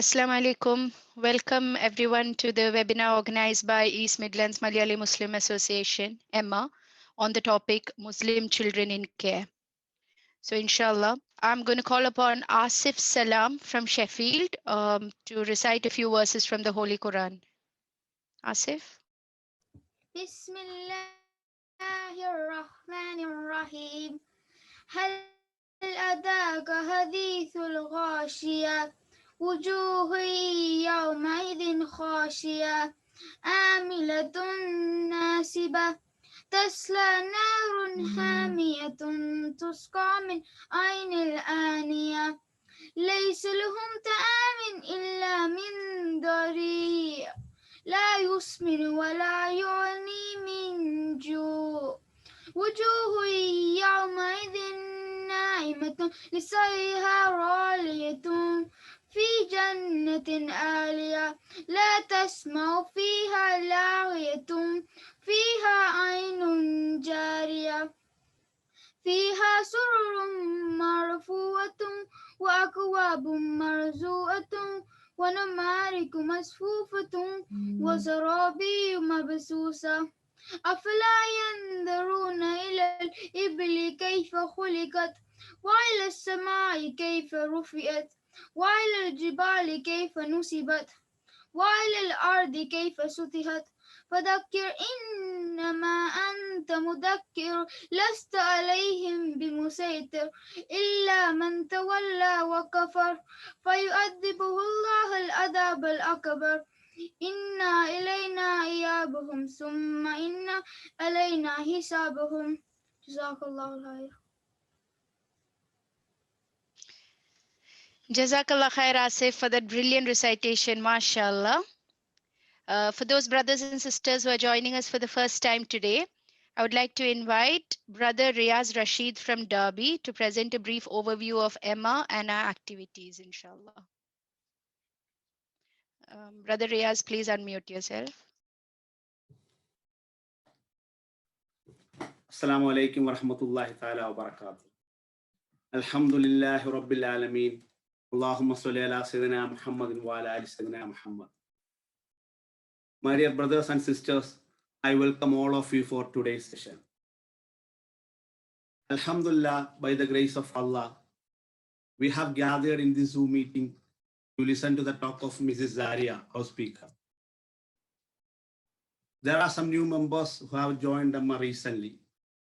Assalamu alaikum. Welcome everyone to the webinar organized by East Midlands Malayali Muslim Association, EMMA, on the topic Muslim Children in Care. So inshallah, I'm going to call upon Asif Salam from Sheffield to recite a few verses from the Holy Quran. Asif? Bismillahirrahmanirrahim. هل أتاك حديث الغاشية وجوه يومئذ خاشية عاملة ناصبة تصلى نار حامية تسقى من عين آنية ليس لهم طعام إلا من ضريع لا يسمن ولا يغني من جوع وجوه يومئذ ناعمة لسعيها راضية في جنة عالية لا تسمع فيها لاغية فيها عين جارية فيها سرر مرفوعة وأكواب مرزوعة ونمارق مصفوفة وزرابي مبثوثة أفلا ينظرون إلى الإبل كيف خلقت وإلى السماء كيف رفعت وإلى الجبال كيف نصبت وإلى الأرض كيف سطحت فذكر إنما أنت مذكر لست عليهم بمسيطر إلا من تولى وكفر فيؤذبه الله العذاب الأكبر إنا إلينا إيابهم ثم إنا علينا حسابهم جزاك الله خير. Jazakallah khair Asif for that brilliant recitation, mashallah. For those brothers and sisters who are joining us for the first time today, I would like to invite Brother Riaz Rashid from Derby to present a brief overview of EMMA and our activities, inshallah. Brother Riaz, please unmute yourself. Assalamu alaikum wa rahmatullahi ta'ala wa barakatuh. Alhamdulillahi rabbil alameen. Allahumma salli ala Sayyidina Muhammadin wa ala ali Sayyidina Muhammad. My dear brothers and sisters, I welcome all of you for today's session. Alhamdulillah, by the grace of Allah, we have gathered in this Zoom meeting to listen to the talk of Mrs. Sariya, our speaker. There are some new members who have joined EMMA recently.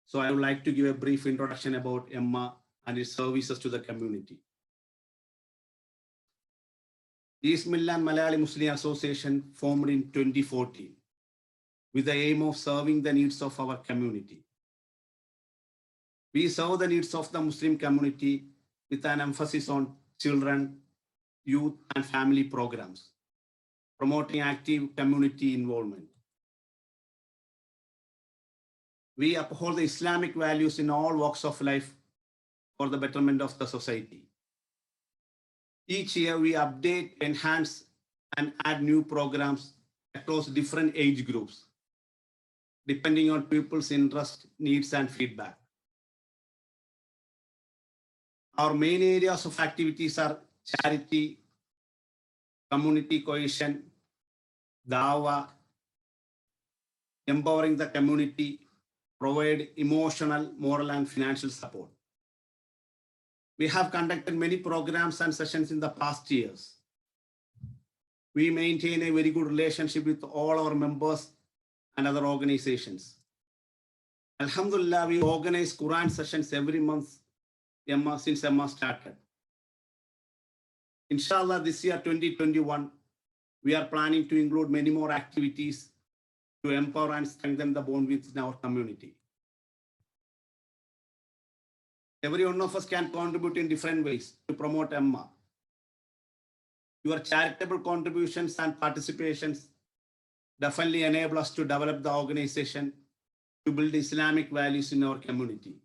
So I would like to give a brief introduction about EMMA and its services to the community. East Midlands Malayali Muslim Association formed in 2014 with the aim of serving the needs of our community. We serve the needs of the Muslim community with an emphasis on children, youth, and family programs, promoting active community involvement. We uphold the Islamic values in all walks of life for the betterment of the society. Each year, we update, enhance, and add new programs across different age groups, depending on people's interest, needs, and feedback. Our main areas of activities are charity, community cohesion, dawah, empowering the community, provide emotional, moral, and financial support. We have conducted many programs and sessions in the past years. We maintain a very good relationship with all our members and other organizations. Alhamdulillah, we organize Quran sessions every month since EMMA started. Inshallah, this year 2021, we are planning to include many more activities to empower and strengthen the bond within our community. Every one of us can contribute in different ways to promote EMMA. Your charitable contributions and participations definitely enable us to develop the organization to build Islamic values in our community.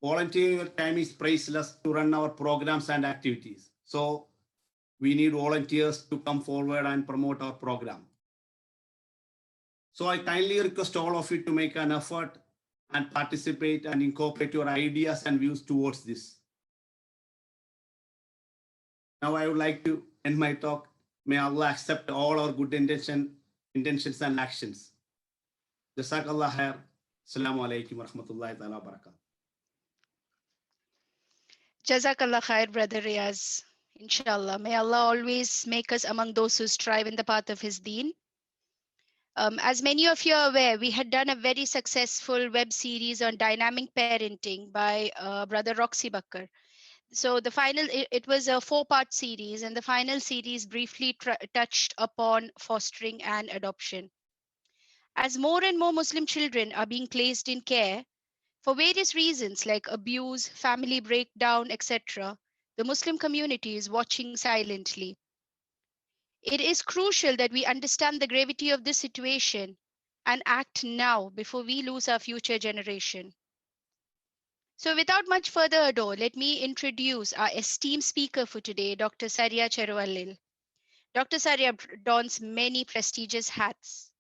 Volunteering your time is priceless to run our programs and activities. So we need volunteers to come forward and promote our program. So I kindly request all of you to make an effort and participate and incorporate your ideas and views towards this. Now I would like to end my talk. May Allah accept all our good intentions and actions. Jazakallah khair. Assalamu alaikum wa rahmatullahi wa barakatuh. Jazakallah khair, Brother Riaz. Inshallah. May Allah always make us among those who strive in the path of His deen. As many of you are aware, we had done a very successful web series on dynamic parenting by Brother Roxy Bakkar. So it was a 4-part series, and the final series briefly touched upon fostering and adoption. As more and more Muslim children are being placed in care, for various reasons like abuse, family breakdown, etc., the Muslim community is watching silently. It is crucial that we understand the gravity of this situation and act now before we lose our future generation. So without much further ado, let me introduce our esteemed speaker for today, Dr. Sariya Cheruvallil. Dr. Sariya dons many prestigious hats.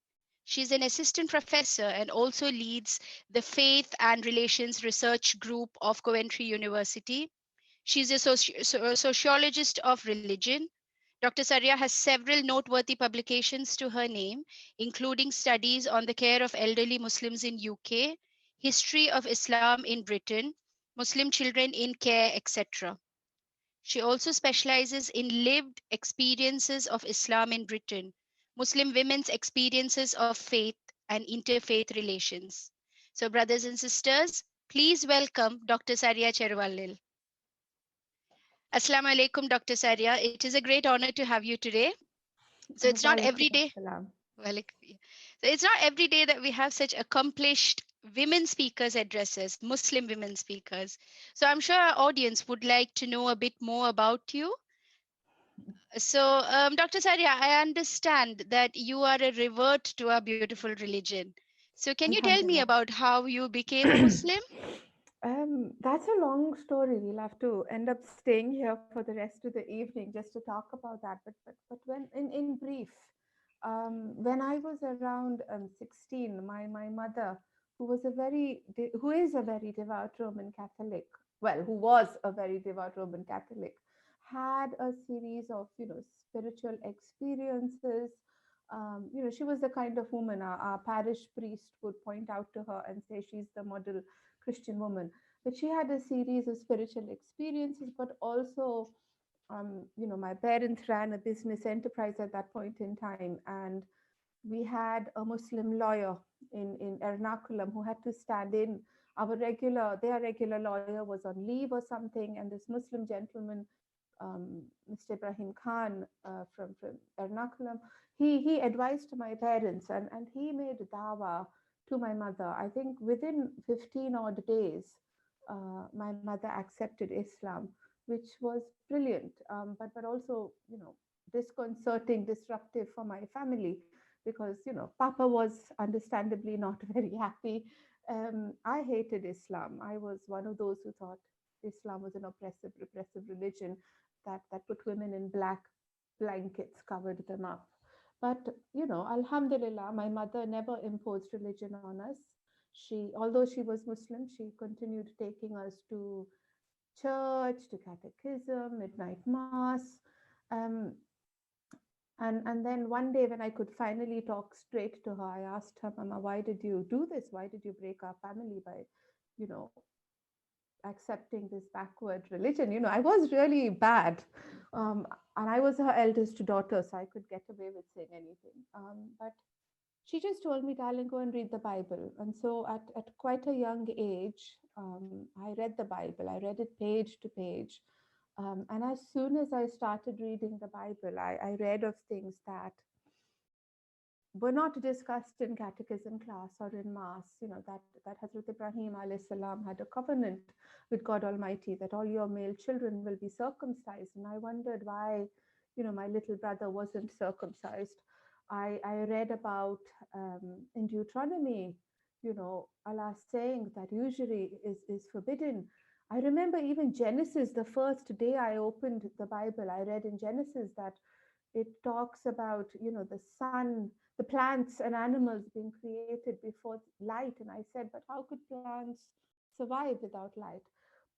She's an assistant professor and also leads the Faith and Relations Research Group of Coventry University. She's a sociologist of religion. Dr. Sariya has several noteworthy publications to her name, including studies on the care of elderly Muslims in UK, history of Islam in Britain, Muslim children in care, etc. She also specializes in lived experiences of Islam in Britain, Muslim women's experiences of faith, and interfaith relations. So, brothers and sisters, please welcome Dr. Sariya Cheruvallil. Assalamu alaikum, Dr. Sariya. It is a great honor to have you today. So it's not every day. So it's not every day that we have such accomplished women speakers addresses, Muslim women speakers. So I'm sure our audience would like to know a bit more about you. So, Dr. Sariya, I understand that you are a revert to our beautiful religion. So can you tell me about how you became a Muslim? That's a long story. We'll have to end up staying here for the rest of the evening just to talk about that. But when in brief, when I was around 16, my mother, who is a very devout Roman Catholic, well, who was a very devout Roman Catholic, had a series of spiritual experiences. She was the kind of woman our parish priest would point out to her and say she's the model Christian woman. But she had a series of spiritual experiences, but also, my parents ran a business enterprise at that point in time, and we had a Muslim lawyer in Ernakulam who had to stand in. Their regular lawyer was on leave or something, and this Muslim gentleman, Mr. Ibrahim Khan from Ernakulam, he advised my parents, and he made dawah to my mother. I think within 15 odd days, my mother accepted Islam, which was brilliant, but also disconcerting, disruptive for my family because Papa was understandably not very happy. I hated Islam. I was one of those who thought Islam was an oppressive, repressive religion that put women in black blankets, covered them up. But Alhamdulillah, my mother never imposed religion on us. Although she was Muslim, she continued taking us to church, to catechism, midnight mass. Um, and then one day when I could finally talk straight to her, I asked her, Mama, why did you do this? Why did you break our family by, you know, accepting this backward religion? I was really bad. And I was her eldest daughter, so I could get away with saying anything. But she just told me, darling, go and read the Bible. And so at quite a young age, I read the Bible. I read it page to page. And as soon as I started reading the Bible, I read of things that were not discussed in catechism class or in mass, that Hazrat Ibrahim alayhi salam had a covenant with God Almighty that all your male children will be circumcised. And I wondered why, my little brother wasn't circumcised. I read about in Deuteronomy, Allah saying that usury is forbidden. I remember even Genesis, the first day I opened the Bible, I read in Genesis that it talks about, the sun, the plants and animals being created before light. And I said, but how could plants survive without light?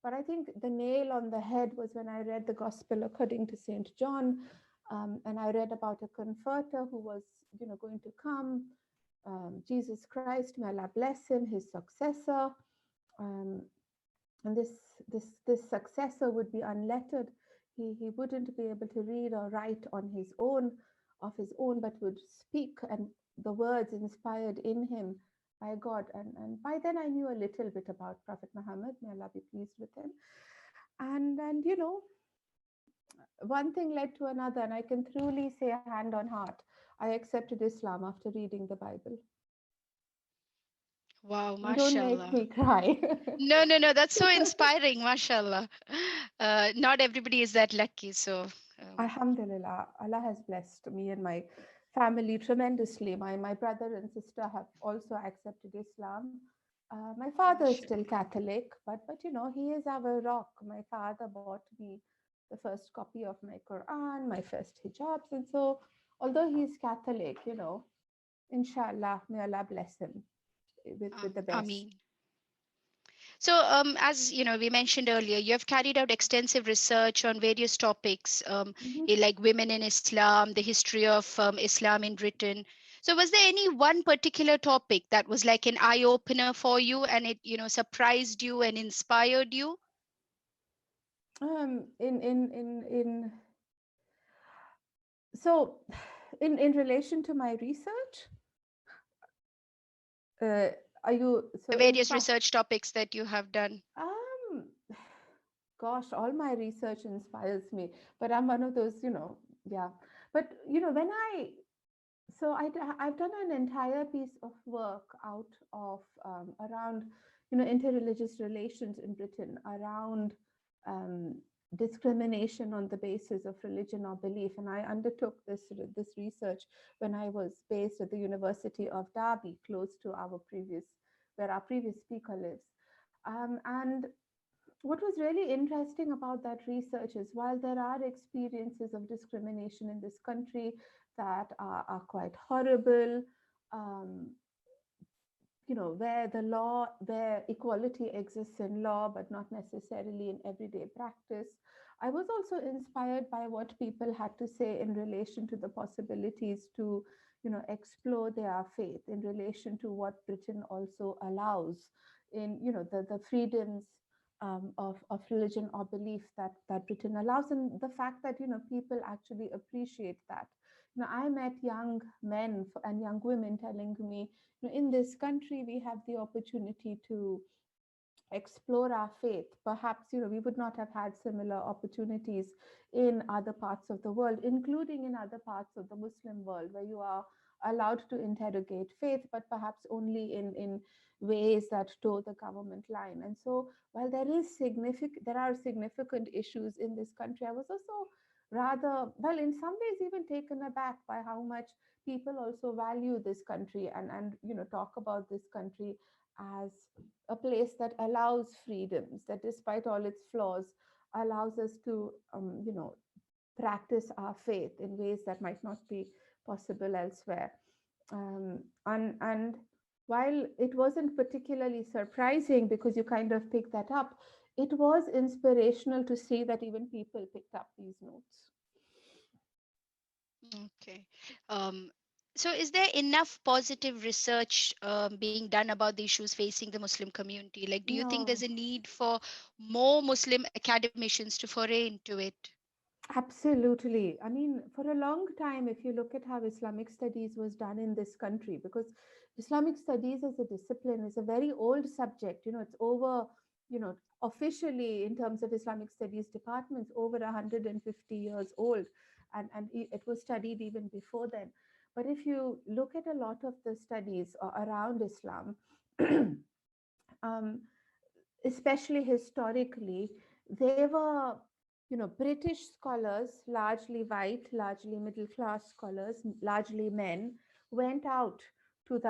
But I think the nail on the head was when I read the Gospel according to St. John, and I read about a comforter who was, going to come, Jesus Christ, may Allah bless him, his successor, um, and this successor would be unlettered. He wouldn't be able to read or write on his own, of his own, but would speak, and the words inspired in him by God. And by then I knew a little bit about Prophet Muhammad, may Allah be pleased with him. And one thing led to another, and I can truly say, hand on heart, I accepted Islam after reading the Bible. Wow, Don't make mashallah. me cry. No, that's so inspiring, mashallah. Not everybody is that lucky, so Alhamdulillah, Allah has blessed me and my family tremendously. My brother and sister have also accepted Islam. My father is still Catholic, but he is our rock. My father bought me the first copy of my Quran, my first hijabs, and so although he is Catholic, inshallah, may Allah bless him with the best. Ameen. So, as you know, we mentioned earlier, you have carried out extensive research on various topics, like women in Islam, the history of Islam in Britain. So, was there any one particular topic that was like an eye opener for you, and it, surprised you and inspired you? So, in relation to my research, are you so The various research topics that you have done? Gosh, all my research inspires me, but I'm one of those, yeah. But when I've done an entire piece of work out of around interreligious relations in Britain, around discrimination on the basis of religion or belief, and I undertook this research when I was based at the University of Derby, close to where our previous speaker lives, and what was really interesting about that research is while there are experiences of discrimination in this country that are quite horrible, um, where equality exists in law, but not necessarily in everyday practice, I was also inspired by what people had to say in relation to the possibilities to, explore their faith, in relation to what Britain also allows in, the freedoms of religion or belief that Britain allows, and the fact that people actually appreciate that. I met young men and young women telling me, in this country we have the opportunity to explore our faith. Perhaps we would not have had similar opportunities in other parts of the world, including in other parts of the Muslim world, where you are allowed to interrogate faith, but perhaps only in ways that toe the government line. And so while there are significant issues in this country, I was also rather, well, in some ways even taken aback by how much people also value this country and talk about this country as a place that allows freedoms, that despite all its flaws, allows us to, practice our faith in ways that might not be possible elsewhere. And while it wasn't particularly surprising because you kind of picked that up, it was inspirational to see that even people picked up these notes. Okay. So, is there enough positive research being done about the issues facing the Muslim community? Like, do you think there's No. a need for more Muslim academicians to foray into it? Absolutely. I mean, for a long time, if you look at how Islamic studies was done in this country, because Islamic studies as a discipline is a very old subject, it's over, officially in terms of Islamic studies departments, over 150 years old. And it was studied even before then. But if you look at a lot of the studies around Islam, um, especially historically, they were, British scholars, largely white, largely middle class scholars, largely men, went out to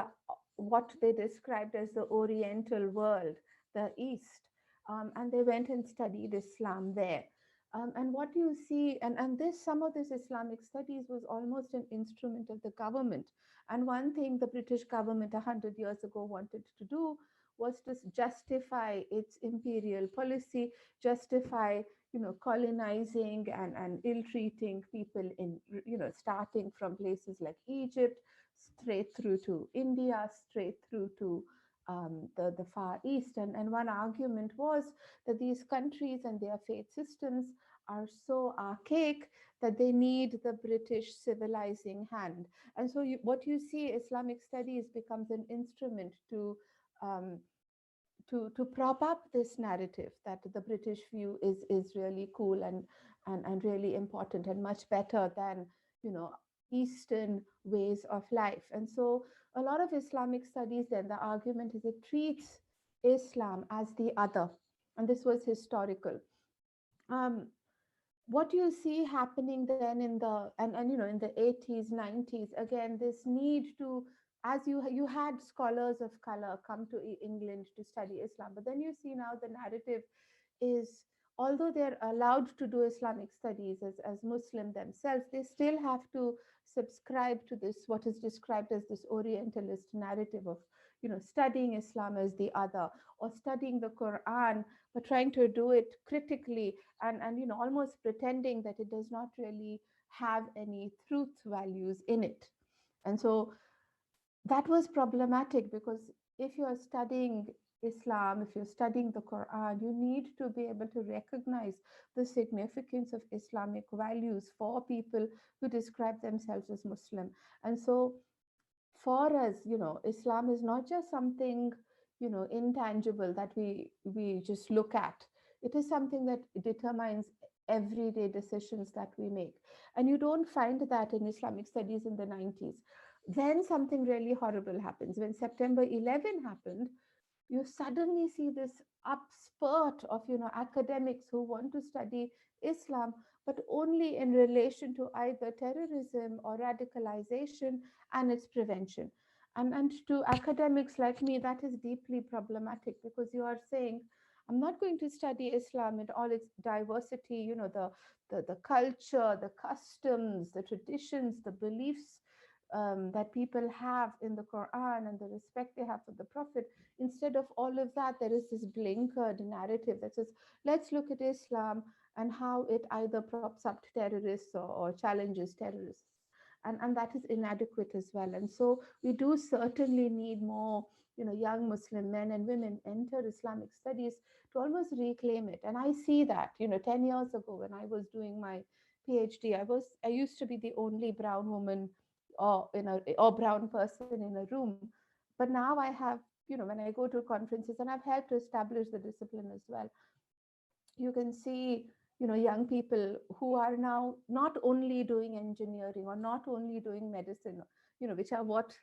what they described as the Oriental world, the East, and they went and studied Islam there. And what you see, and some of this Islamic studies was almost an instrument of the government. And one thing the British government 100 years ago wanted to do was to justify its imperial policy, justify, colonizing and ill-treating people in, starting from places like Egypt, straight through to India, straight through to the Far East. And one argument was that these countries and their faith systems are so archaic that they need the British civilizing hand. And so what you see, Islamic studies becomes an instrument um, to prop up this narrative that the British view is really cool and really important and much better than, Eastern ways of life. And so a lot of Islamic studies, then the argument is it treats Islam as the other. And this was historical. What you see happening then in in the 80s, 90s, again, this need to, as you had scholars of color come to England to study Islam, but then you see now the narrative is, although they're allowed to do Islamic studies as Muslim themselves, they still have to subscribe to this, what is described as this Orientalist narrative of, studying Islam as the other, or studying the Quran, but trying to do it critically and almost pretending that it does not really have any truth values in it. And so that was problematic, because if you're studying Islam, if you're studying the Quran, you need to be able to recognize the significance of Islamic values for people who describe themselves as Muslim. And so for us, Islam is not just something, intangible that we just look at. It is something that determines everyday decisions that we make. And you don't find that in Islamic studies in the 90s. Then something really horrible happens. When September 11 happened, you suddenly see this upspurt of, academics who want to study Islam, but only in relation to either terrorism or radicalization and its prevention. And to academics like me, that is deeply problematic, because you are saying, I'm not going to study Islam in all its diversity, the culture, the customs, the traditions, the beliefs that people have in the Quran and the respect they have for the Prophet. Instead of all of that, there is this blinkered narrative that says, let's look at Islam and how it either props up terrorists or challenges terrorists. And that is inadequate as well. And so we do certainly need more, young Muslim men and women enter Islamic studies to almost reclaim it. And I see that, 10 years ago when I was doing my PhD, I used to be the only brown woman or brown person in a room. But now I have, when I go to conferences, and I've helped to establish the discipline as well, you can see, young people who are now not only doing engineering or not only doing medicine, which are what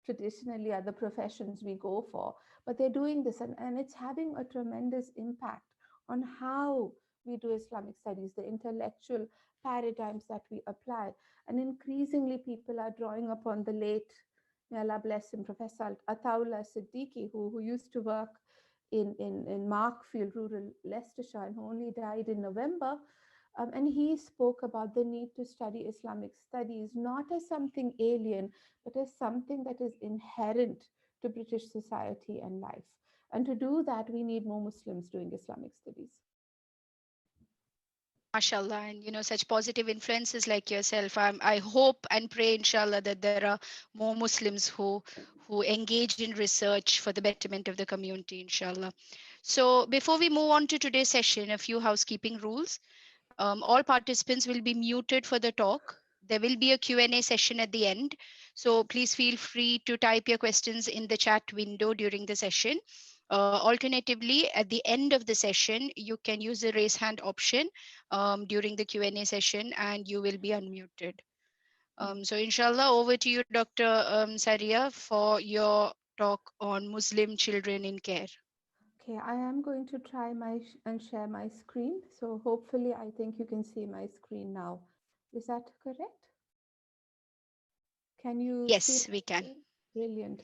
traditionally are the professions we go for, but they're doing this, and it's having a tremendous impact on how we do Islamic studies, the intellectual paradigms that we apply. And increasingly people are drawing upon the late, may Allah bless him, Professor Ataullah Siddiqui, who used to work in Markfield, rural Leicestershire, and who only died in November. And he spoke about the need to study Islamic studies, not as something alien, but as something that is inherent to British society and life. And to do that, we need more Muslims doing Islamic studies. MashaAllah, and such positive influences like yourself. I hope and pray, inshallah, that there are more Muslims who engage in research for the betterment of the community, inshallah. So before we move on to today's session, a few housekeeping rules. All participants will be muted for the talk. There will be a Q&A session at the end. So please feel free to type your questions in the chat window during the session. Alternatively, at the end of the session, you can use the raise hand option during the Q&A session, and you will be unmuted. So inshallah, over to you, Dr. Sariya, for your talk on Muslim children in care. Okay, I am going to try and share my screen. So hopefully I think you can see my screen now. Is that correct? Can you? Yes, we can. Brilliant.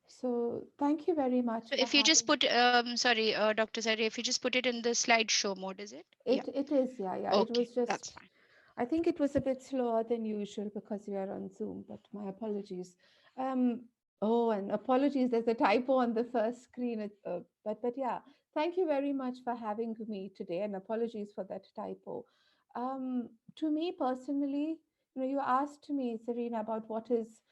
So thank you very much. So if you just put, sorry, Dr. Sariya, if you just put it in the slideshow mode, is it? It is, yeah. Okay, it was just, that's fine. I think it was a bit slower than usual because we are on Zoom, but my apologies. Oh, and apologies, there's a typo on the first screen. But yeah, thank you very much for having me today, and apologies for that typo. To me personally, you asked me, Serena, about what is,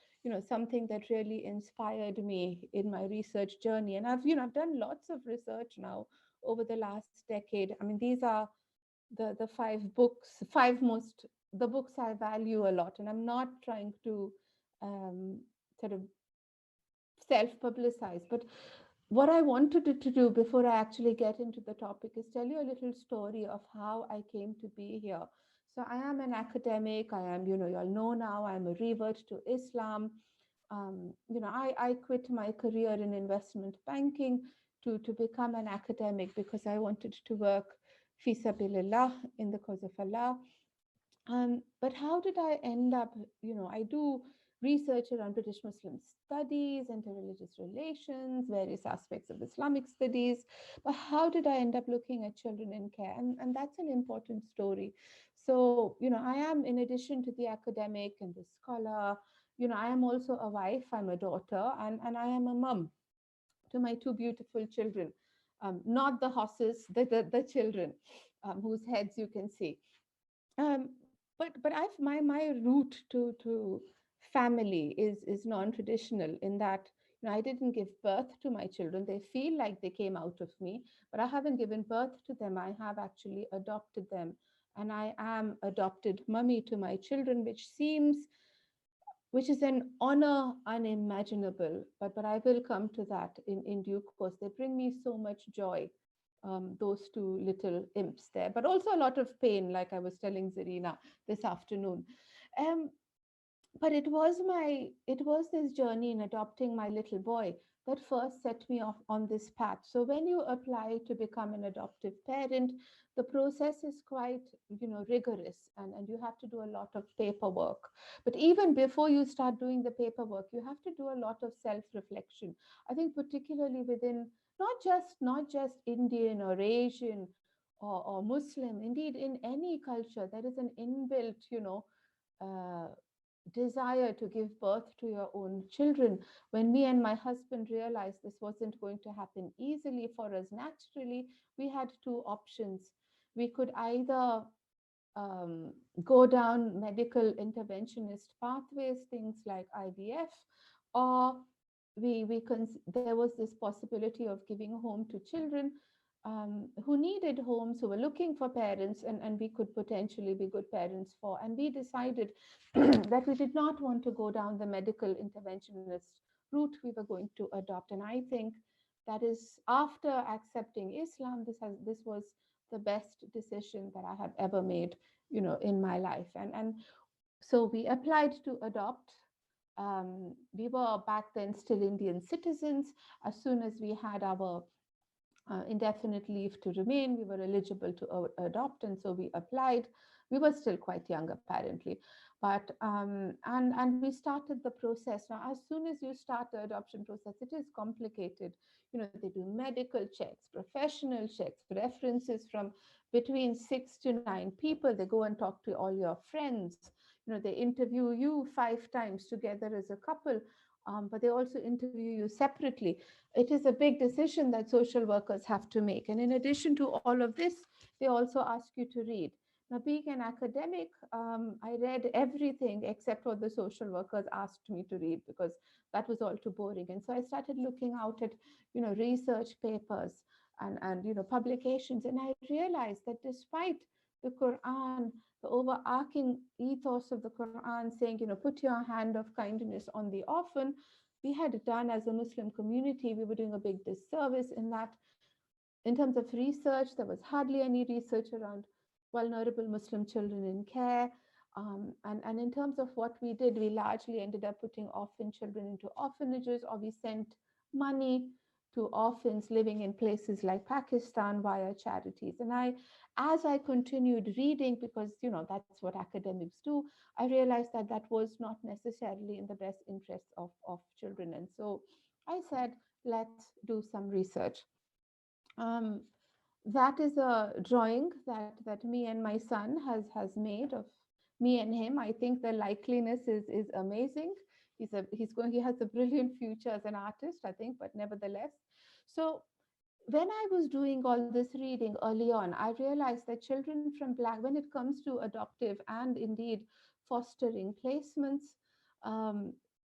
something that really inspired me in my research journey, and I've done lots of research now over the last decade. I mean, these are the the books I value a lot, and I'm not trying to sort of self-publicize. But what I wanted to do before I actually get into the topic is tell you a little story of how I came to be here. So I am an academic. I am, you all know now, I'm a revert to Islam. I quit my career in investment banking to become an academic because I wanted to work fi sabilillah, in the cause of Allah. But how did I end up, I do research around British Muslim studies, interreligious relations, various aspects of Islamic studies. But how did I end up looking at children in care? And that's an important story. So, I am, in addition to the academic and the scholar, I am also a wife, I'm a daughter, and I am a mum to my two beautiful children. Not the horses, the children, whose heads you can see. Um, but I've my route to family is non-traditional in that, I didn't give birth to my children. They feel like they came out of me, but I haven't given birth to them. I have actually adopted them, and I am adopted mummy to my children, which is an honor unimaginable. But I will come to that in due course. They bring me so much joy, those two little imps there, but also a lot of pain, like I was telling Zarina this afternoon. Um, but it was this journey in adopting my little boy that first set me off on this path. So when you apply to become an adoptive parent, the process is quite, rigorous, and you have to do a lot of paperwork. But even before you start doing the paperwork, you have to do a lot of self-reflection. I think particularly within not just Indian or Asian or Muslim, indeed in any culture, there is an inbuilt, uh, desire to give birth to your own children. When me and my husband realized this wasn't going to happen easily for us naturally, we had two options. We could either um, go down medical interventionist pathways, things like IVF, or there was this possibility of giving home to children who needed homes, who were looking for parents, and we could potentially be good parents for. And we decided that we did not want to go down the medical interventionist route. We were going to adopt. And I think that is, after accepting Islam, this was the best decision that I have ever made, in my life. And so we applied to adopt. We were back then still Indian citizens. As soon as we had our indefinite leave to remain, we were eligible to adopt, and so we applied. We were still quite young, apparently, but and we started the process. Now, as soon as you start the adoption process, it is complicated. They do medical checks, professional checks, references from between 6 to 9 people. They go and talk to all your friends. They interview you 5 times together as a couple, but they also interview you separately. It is a big decision that social workers have to make. And in addition to all of this, they also ask you to read. Now, being an academic, I read everything except what the social workers asked me to read, because that was all too boring. And so I started looking out at, research papers and publications. And I realized that despite the Quran, the overarching ethos of the Quran saying, put your hand of kindness on the orphan, we had done, as a Muslim community, we were doing a big disservice in that. In terms of research, there was hardly any research around vulnerable Muslim children in care. And in terms of what we did, we largely ended up putting orphan children into orphanages, or we sent money to orphans living in places like Pakistan via charities. And as I continued reading, because that's what academics do, I realized that that was not necessarily in the best interests of children. And so I said, let's do some research. That is a drawing that me and my son has made of me and him. I think the likeliness is amazing. He has a brilliant future as an artist, I think, but nevertheless. So when I was doing all this reading early on, I realized that children from Black, when it comes to adoptive and indeed fostering placements, um,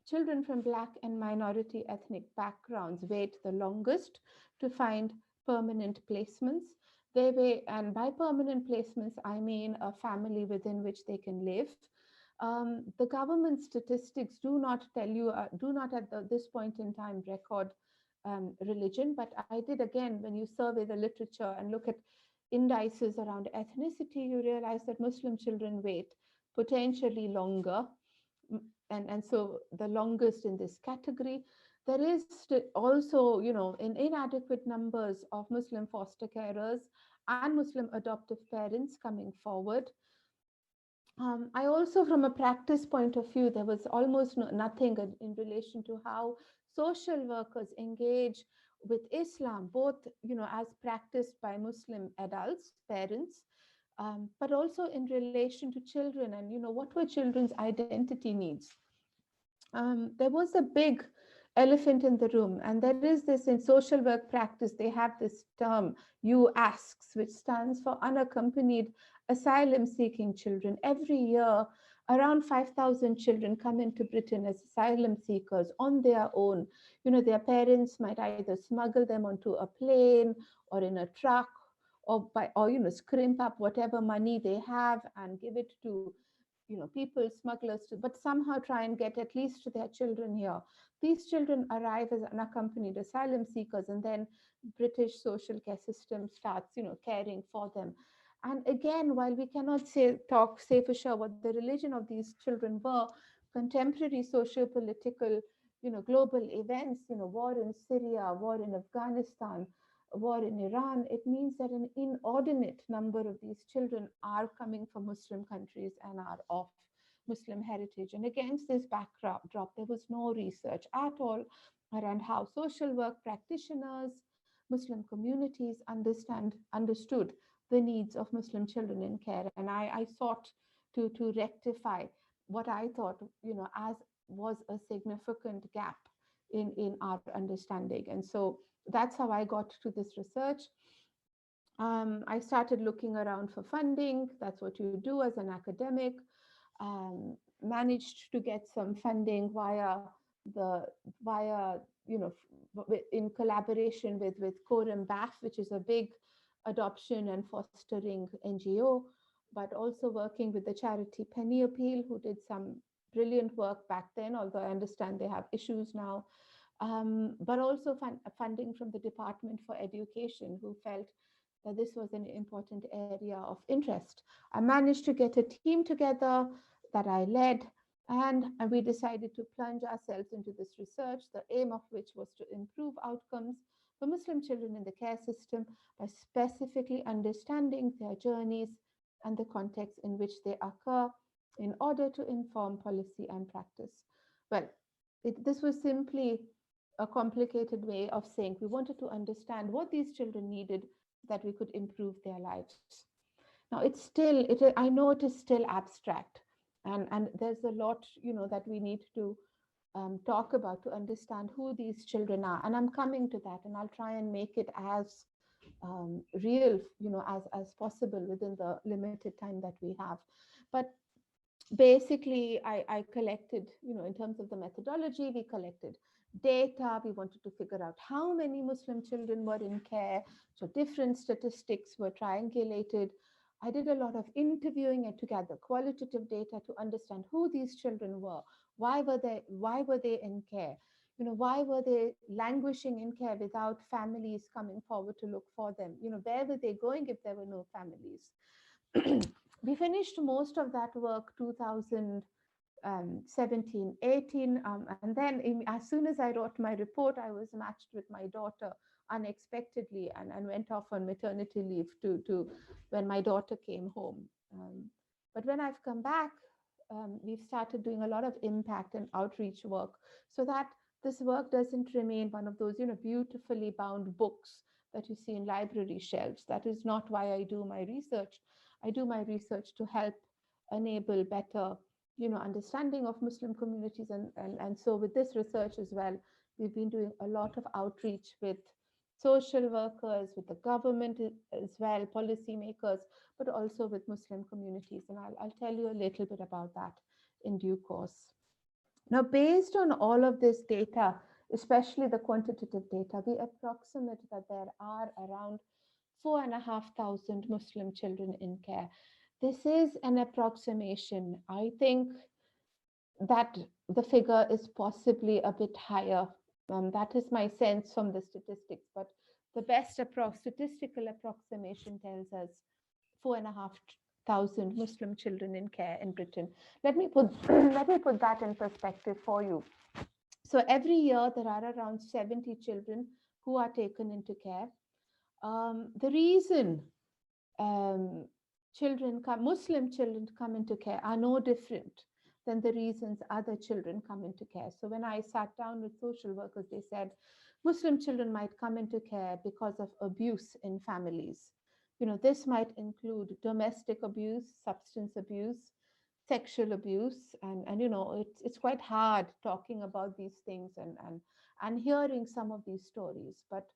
children from Black and minority ethnic backgrounds wait the longest to find permanent placements. They wait, and by permanent placements, I mean a family within which they can live. The government statistics do not tell you, do not at this point in time record religion, but I did again, when you survey the literature and look at indices around ethnicity, you realize that Muslim children wait potentially longer. And so the longest in this category. There is also, inadequate numbers of Muslim foster carers and Muslim adoptive parents coming forward. I also, from a practice point of view, there was almost nothing in relation to how social workers engage with Islam, both as practiced by Muslim adults, parents, but also in relation to children, and what were children's identity needs. There was a big elephant in the room, and there is this in social work practice. They have this term UASCs, which stands for Unaccompanied Asylum Seeking Children. Every year, around 5,000 children come into Britain as asylum seekers on their own. Their parents might either smuggle them onto a plane or in a truck, or scrimp up whatever money they have and give it to people, smugglers, but somehow try and get at least their children here. These children arrive as unaccompanied asylum seekers, and then British social care system starts, caring for them. And again, while we cannot say for sure what the religion of these children were, contemporary socio-political, global events, war in Syria, war in Afghanistan, war in Iran, it means that an inordinate number of these children are coming from Muslim countries and are of Muslim heritage. And against this backdrop, there was no research at all around how social work practitioners, Muslim communities understood the needs of Muslim children in care. And I sought to rectify what I thought, as was a significant gap in our understanding. And so that's how I got to this research. I started looking around for funding. That's what you do as an academic. Managed to get some funding in collaboration with Quorum BAF, which is a big adoption and fostering NGO, but also working with the charity Penny Appeal, who did some brilliant work back then, although I understand they have issues now. But also funding from the Department for Education, who felt that this was an important area of interest. I managed to get a team together that I led, and we decided to plunge ourselves into this research, the aim of which was to improve outcomes for Muslim children in the care system by specifically understanding their journeys and the context in which they occur in order to inform policy and practice. Well, this was simply a complicated way of saying we wanted to understand what these children needed so that we could improve their lives. Now, I know it is still abstract, and there's a lot, that we need to talk about to understand who these children are. And I'm coming to that, and I'll try and make it as real, as possible within the limited time that we have. But basically, I collected, in terms of the methodology, we collected data. We wanted to figure out how many Muslim children were in care. So different statistics were triangulated. I did a lot of interviewing and to gather qualitative data to understand who these children were. Why were they in care? Why were they languishing in care without families coming forward to look for them? Where were they going if there were no families? We finished most of that work 2017, 18. And then as soon as I wrote my report, I was matched with my daughter unexpectedly and went off on maternity leave to when my daughter came home. But when I've come back, we've started doing a lot of impact and outreach work so that this work doesn't remain one of those, beautifully bound books that you see in library shelves. That is not why I do my research. I do my research to help enable better understanding of Muslim communities. And so with this research as well, we've been doing a lot of outreach with social workers, with the government as well, policymakers, but also with Muslim communities. And I'll tell you a little bit about that in due course. Now, based on all of this data, especially the quantitative data, we approximate that there are around 4,500 Muslim children in care. This is an approximation. I think that the figure is possibly a bit higher. That is my sense from the statistics, but the best statistical approximation tells us 4,500 Muslim children in care in Britain. Let me put that in perspective for you. So every year there are around 70 children who are taken into care. The reason Muslim children come into care are no different than the reasons other children come into care. So when I sat down with social workers, they said Muslim children might come into care because of abuse in families. This might include domestic abuse, substance abuse, sexual abuse, and it's quite hard talking about these things and hearing some of these stories. But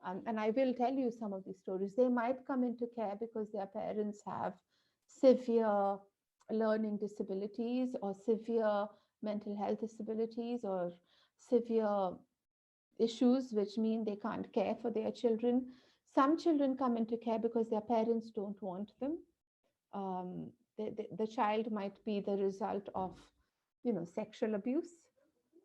and I will tell you some of these stories. They might come into care because their parents have severe learning disabilities or severe mental health disabilities or severe issues, which mean they can't care for their children. Some children come into care because their parents don't want them. The child might be the result of, sexual abuse,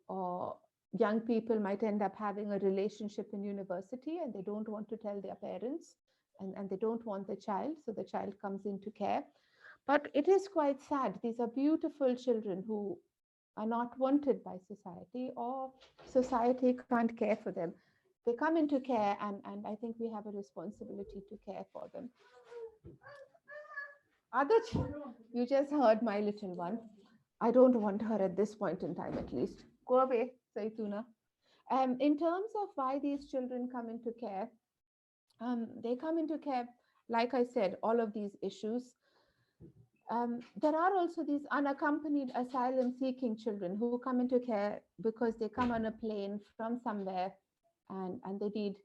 or young people might end up having a relationship in university and they don't want to tell their parents, and they don't want the child, so the child comes into care. But it is quite sad. These are beautiful children who are not wanted by society, or society can't care for them. They come into care, and I think we have a responsibility to care for them. You just heard my little one. I don't want her at this point in time, at least. Go away, Zaituna. In terms of why these children come into care, they come into care, like I said, all of these issues. There are also these unaccompanied asylum-seeking children who come into care because they come on a plane from somewhere and they need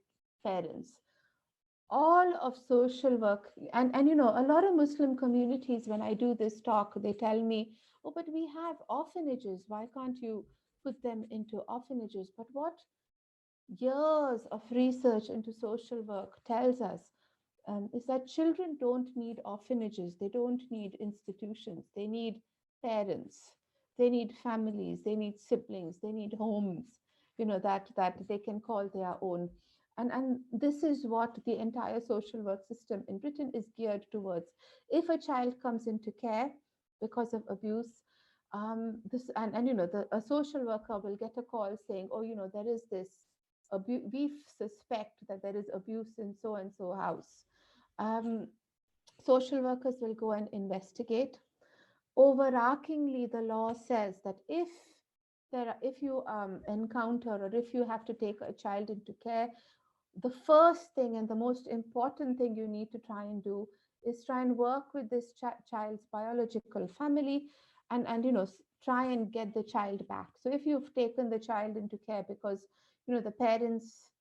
parents. All of social work, and a lot of Muslim communities, when I do this talk, they tell me, oh, but we have orphanages. Why can't you put them into orphanages? But what years of research into social work tells us is that children don't need orphanages. They don't need institutions. They need parents. They need families. They need siblings. They need homes, that they can call their own. And this is what the entire social work system in Britain is geared towards. If a child comes into care because of abuse, a social worker will get a call saying, oh, there is this abuse. We suspect that there is abuse in so and so house. Social workers will go and investigate. Overarchingly, the law says that if you encounter, or if you have to take a child into care, the first thing and the most important thing you need to try and do is try and work with this child's biological family and try and get the child back. So if you've taken the child into care because the parents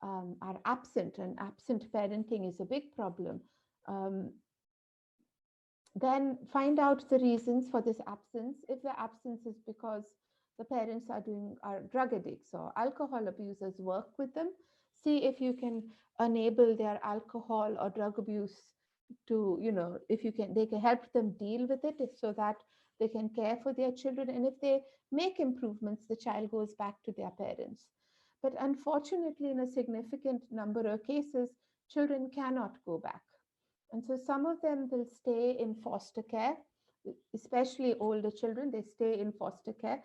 are absent, and absent parenting is a big problem, then find out the reasons for this absence. If the absence is because the parents are drug addicts or alcohol abusers, work with them. See if you can enable their alcohol or drug abuse to, if you can, they can help them deal with it so that they can care for their children. And if they make improvements, the child goes back to their parents. But unfortunately, in a significant number of cases, children cannot go back. And so some of them will stay in foster care, especially older children. They stay in foster care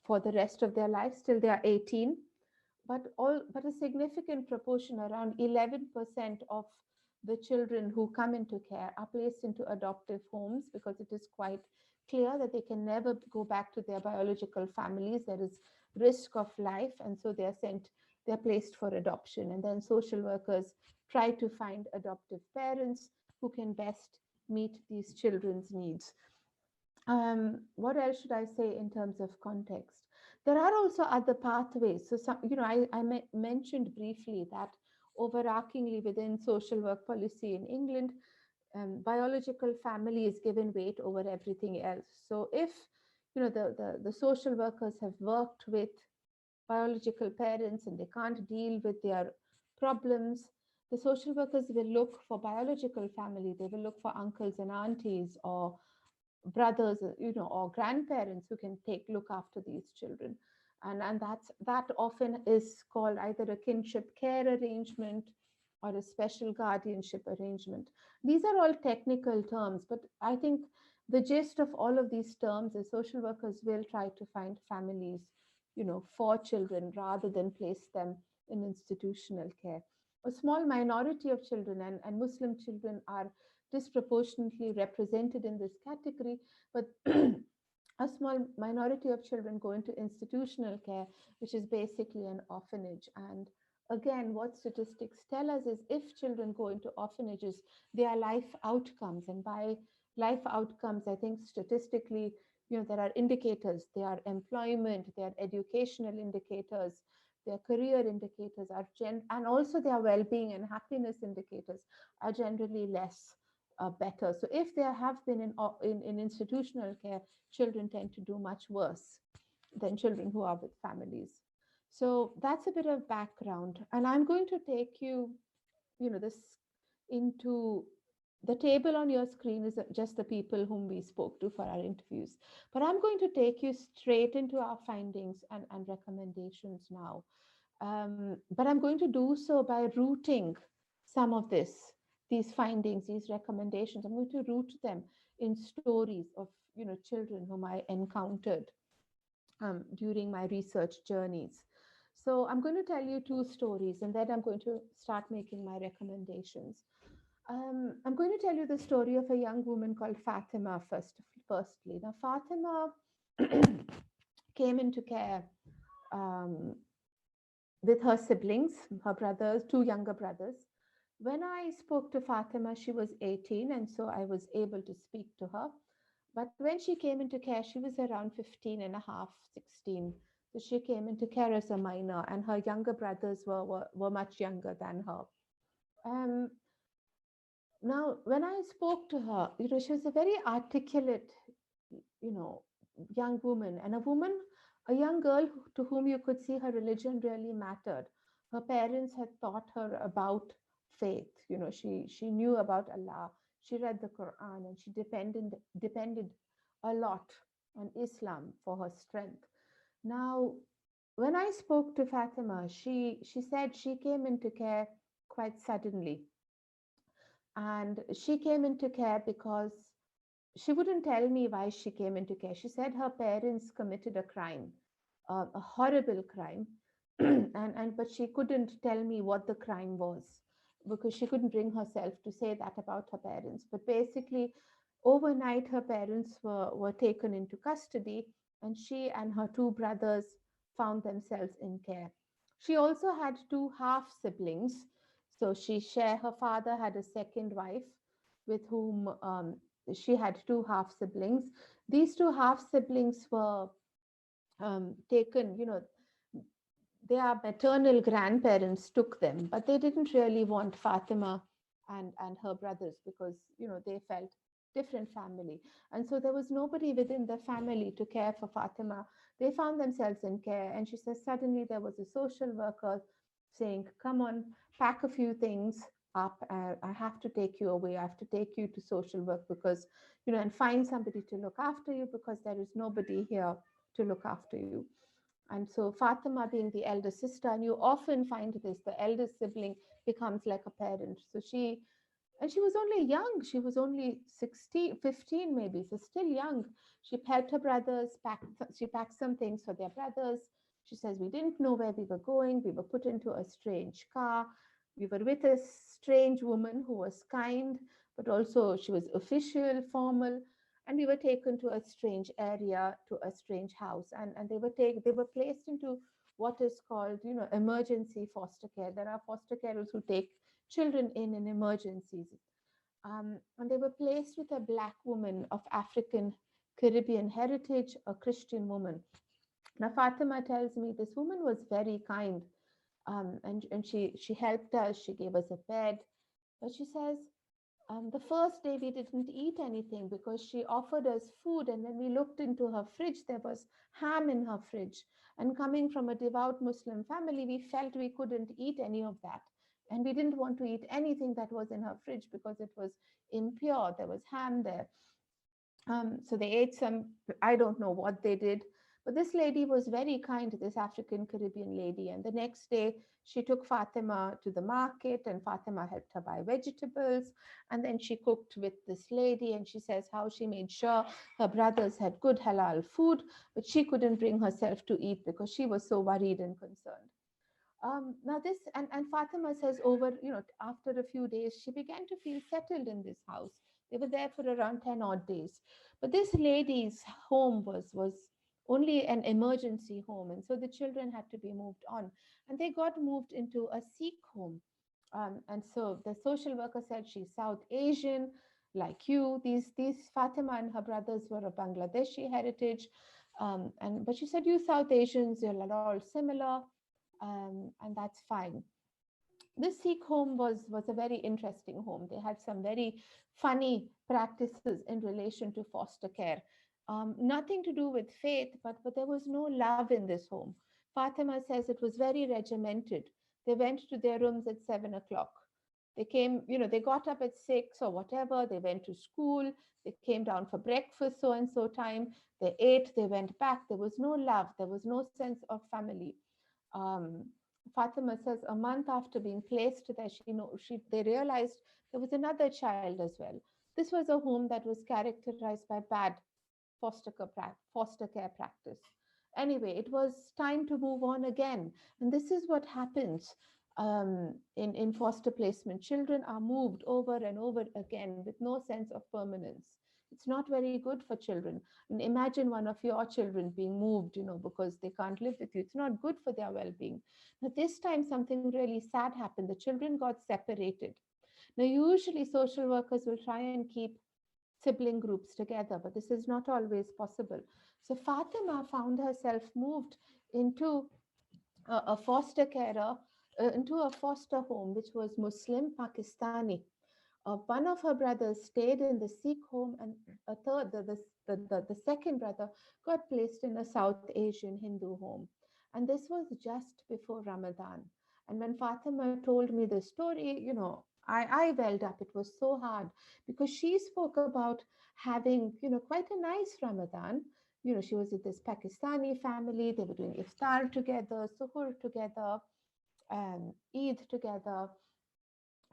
for the rest of their lives till they are 18. But a significant proportion, around 11% of the children who come into care are placed into adoptive homes, because it is quite clear that they can never go back to their biological families. There is risk of life, and so they're placed for adoption. And then social workers try to find adoptive parents who can best meet these children's needs. What else should I say in terms of context? There are also other pathways. So, some, I mentioned briefly that overarchingly within social work policy in England, biological family is given weight over everything else. So, if the social workers have worked with biological parents and they can't deal with their problems, the social workers will look for biological family. They will look for uncles and aunties or brothers, or grandparents who can look after these children. And that often is called either a kinship care arrangement or a special guardianship arrangement. These are all technical terms, but I think the gist of all of these terms is social workers will try to find families, for children rather than place them in institutional care. A small minority of children, and Muslim children are disproportionately represented in this category, but a small minority of children go into institutional care, which is basically an orphanage. And again, what statistics tell us is if children go into orphanages, their life outcomes, and by life outcomes, I think statistically, there are indicators, there are employment, there are educational indicators, their career indicators and also their well-being and happiness indicators are generally less better. So if they have been in institutional care, children tend to do much worse than children who are with families. So that's a bit of background. And I'm going to take you, this into the table on your screen is just the people whom we spoke to for our interviews. But I'm going to take you straight into our findings and recommendations now. But I'm going to do so by rooting some of these findings, these recommendations. I'm going to root them in stories of children whom I encountered during my research journeys. So I'm going to tell you two stories, and then I'm going to start making my recommendations. I'm going to tell you the story of a young woman called Fatima firstly. Now, Fatima came into care with her siblings, her brothers, two younger brothers. When I spoke to Fatima, she was 18, and so I was able to speak to her. But when she came into care, she was around 15 and a half, 16. So she came into care as a minor, and her younger brothers were much younger than her. Now, when I spoke to her, she was a very articulate, young woman, and a young girl to whom you could see her religion really mattered. Her parents had taught her about faith. She knew about Allah. She read the Quran, and she depended a lot on Islam for her strength. Now, when I spoke to Fatima, she said she came into care quite suddenly. And she came into care because she wouldn't tell me why she came into care. She said her parents committed a crime, a horrible crime, but she couldn't tell me what the crime was because she couldn't bring herself to say that about her parents. But basically, overnight, her parents were taken into custody, and she and her two brothers found themselves in care. She also had two half siblings. So her father had a second wife with whom she had two half siblings. These two half siblings were taken, their maternal grandparents took them, but they didn't really want Fatima and her brothers because, they felt different family. And so there was nobody within the family to care for Fatima. They found themselves in care. And she says, suddenly there was a social worker saying, come on, pack a few things up. I have to take you away. I have to take you to social work because, and find somebody to look after you because there is nobody here to look after you. And so Fatima being the elder sister, and you often find this, the eldest sibling becomes like a parent. So she was only young. She was only 16, 15 maybe, so still young. She helped her brothers, she packed some things for their brothers. She says, we didn't know where we were going. We were put into a strange car. We were with a strange woman who was kind, but also she was official, formal. And we were taken to a strange area, to a strange house. And they were placed into what is called, emergency foster care. There are foster carers who take children in emergencies. And they were placed with a Black woman of African Caribbean heritage, a Christian woman. Now, Fatima tells me this woman was very kind, and she helped us. She gave us a bed, but she says the first day we didn't eat anything because she offered us food, and when we looked into her fridge, there was ham in her fridge. And coming from a devout Muslim family, we felt we couldn't eat any of that, and we didn't want to eat anything that was in her fridge because it was impure. There was ham there. So they ate some, I don't know what they did, but this lady was very kind, this African Caribbean lady. And the next day, she took Fatima to the market, and Fatima helped her buy vegetables. And then she cooked with this lady, and she says how she made sure her brothers had good halal food, but she couldn't bring herself to eat because she was so worried and concerned. Now this, and Fatima says over, after a few days, she began to feel settled in this house. They were there for around 10 odd days. But this lady's home was only an emergency home. And so the children had to be moved on. And they got moved into a Sikh home. And so the social worker said, she's South Asian, like you. These Fatima and her brothers were of Bangladeshi heritage. But she said, you South Asians, you're all similar. And that's fine. This Sikh home was a very interesting home. They had some very funny practices in relation to foster care. Nothing to do with faith, but there was no love in this home. Fatima says it was very regimented. They went to their rooms at 7 o'clock. They came, they got up at 6 or whatever. They went to school. They came down for breakfast so and so time. They ate. They went back. There was no love. There was no sense of family. Fatima says a month after being placed there, they realized there was another child as well. This was a home that was characterized by bad foster care practice. Anyway, it was time to move on again. And this is what happens in foster placement. Children are moved over and over again with no sense of permanence. It's not very good for children. And imagine one of your children being moved, because they can't live with you. It's not good for their well-being. Now, this time something really sad happened. The children got separated. Now, usually social workers will try and keep sibling groups together, but this is not always possible. So Fatima found herself moved into a foster carer, into a foster home, which was Muslim Pakistani. One of her brothers stayed in the Sikh home, and a third, the second brother, got placed in a South Asian Hindu home. And this was just before Ramadan. And when Fatima told me the story, I welled up. It was so hard because she spoke about having, quite a nice Ramadan. She was with this Pakistani family. They were doing iftar together, suhoor together, Eid together.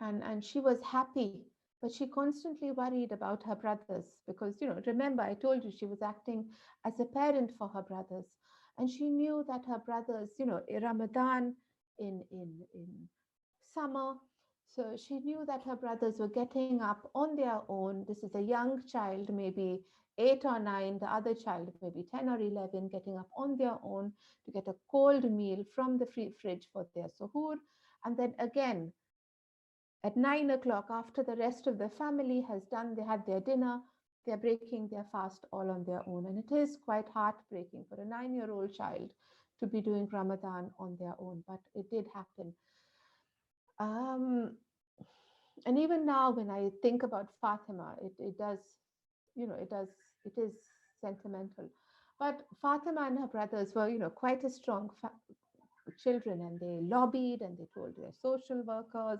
And she was happy, but she constantly worried about her brothers because, remember, I told you she was acting as a parent for her brothers. And she knew that her brothers, Ramadan in summer. So she knew that her brothers were getting up on their own. This is a young child, maybe 8 or 9, the other child, maybe 10 or 11, getting up on their own to get a cold meal from the fridge for their suhoor. And then again, at 9 o'clock, after the rest of the family has done, they had their dinner, they're breaking their fast all on their own. And it is quite heartbreaking for a 9-year-old child to be doing Ramadan on their own, but it did happen. And even now, when I think about Fatima, it is sentimental. But Fatima and her brothers were, quite a strong children, and they lobbied and they told their social workers.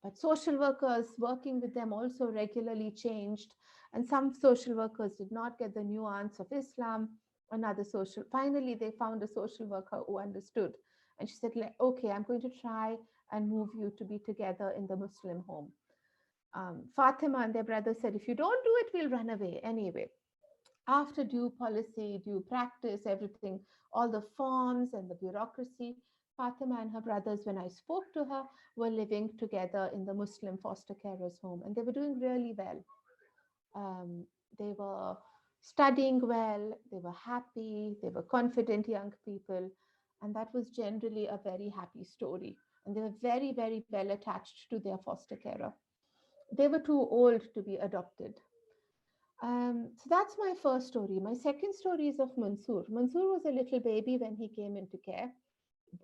But social workers working with them also regularly changed. And some social workers did not get the nuance of Islam. Finally, they found a social worker who understood. And she said, okay, I'm going to try and move you to be together in the Muslim home. Fatima and their brother said, if you don't do it, we'll run away anyway. After due policy, due practice, everything, all the forms and the bureaucracy, Fatima and her brothers, when I spoke to her, were living together in the Muslim foster carers home, and they were doing really well. They were studying well, they were happy, they were confident young people, and that was generally a very happy story. And they were very, very well attached to their foster carer. They were too old to be adopted. So that's my first story. My second story is of Mansoor. Mansoor was a little baby when he came into care.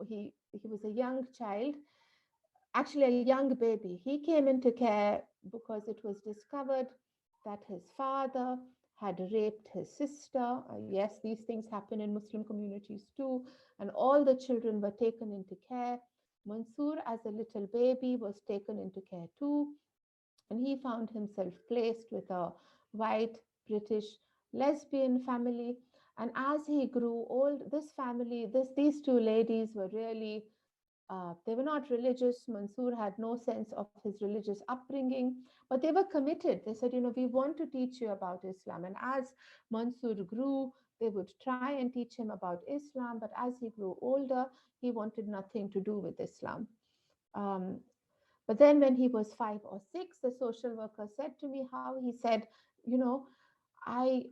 He was a young child, actually a young baby. He came into care because it was discovered that his father had raped his sister. Yes, these things happen in Muslim communities too. And all the children were taken into care. Mansoor, as a little baby, was taken into care too. And he found himself placed with a white British lesbian family. And as he grew old, this family, these two ladies were really they were not religious. Mansoor had no sense of his religious upbringing, but they were committed. They said, we want to teach you about Islam. And as Mansoor grew, they would try and teach him about Islam. But as he grew older, he wanted nothing to do with Islam. Um, but then when he was 5 or 6, the social worker said to me how he said, you know, I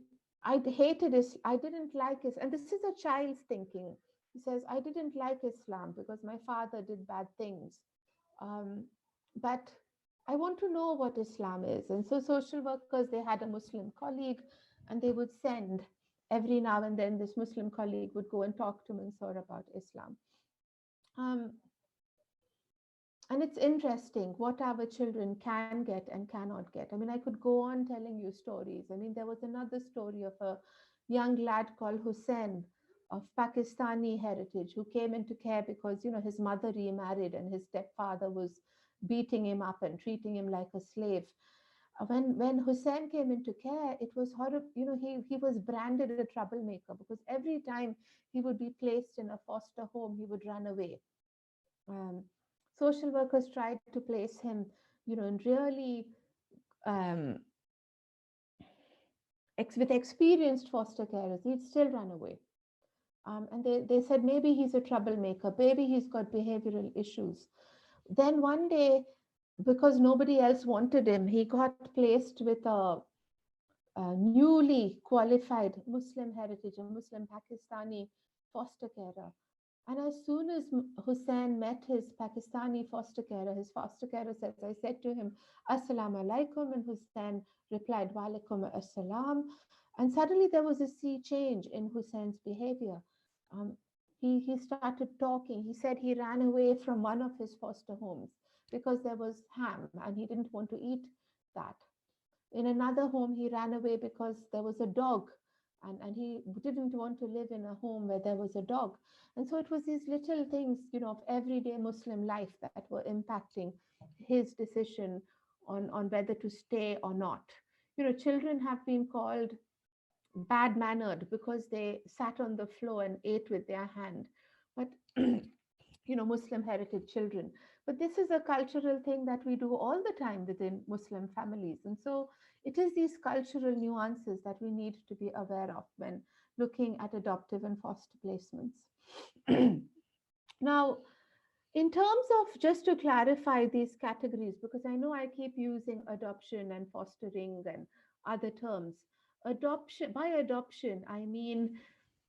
I hated this. I didn't like it. And this is a child's thinking. He says, I didn't like Islam because my father did bad things. Um, but I want to know what Islam is. And so social workers, they had a Muslim colleague and they would send every now and then this Muslim colleague would go and talk to Mansoor about Islam. Um, and it's interesting what our children can get and cannot get. I mean, I could go on telling you stories. I mean, there was another story of a young lad called Hussein of Pakistani heritage who came into care because, his mother remarried and his stepfather was beating him up and treating him like a slave. When Hussein came into care, it was horrible. He was branded a troublemaker because every time he would be placed in a foster home, he would run away. um, Social workers tried to place him, in really um, with experienced foster carers. He'd still run away. And they said maybe he's a troublemaker, maybe he's got behavioral issues. Then one day, because nobody else wanted him, he got placed with a newly qualified Muslim heritage, a Muslim Pakistani foster carer. And as soon as Hussein met his Pakistani foster carer, his foster carer says, I said to him, Assalamu alaikum. And Hussein replied, Wa alaikum assalam. And suddenly there was a sea change in Hussein's behavior. Um, he started talking. He said he ran away from one of his foster homes because there was ham and he didn't want to eat that. In another home, he ran away because there was a dog and he didn't want to live in a home where there was a dog. And so it was these little things, of everyday Muslim life that were impacting his decision on whether to stay or not. Children have been called bad mannered because they sat on the floor and ate with their hand. But Muslim heritage children. But this is a cultural thing that we do all the time within Muslim families. And so it is these cultural nuances that we need to be aware of when looking at adoptive and foster placements. Now, in terms of, just to clarify these categories, because I know I keep using adoption and fostering and other terms. By adoption, I mean,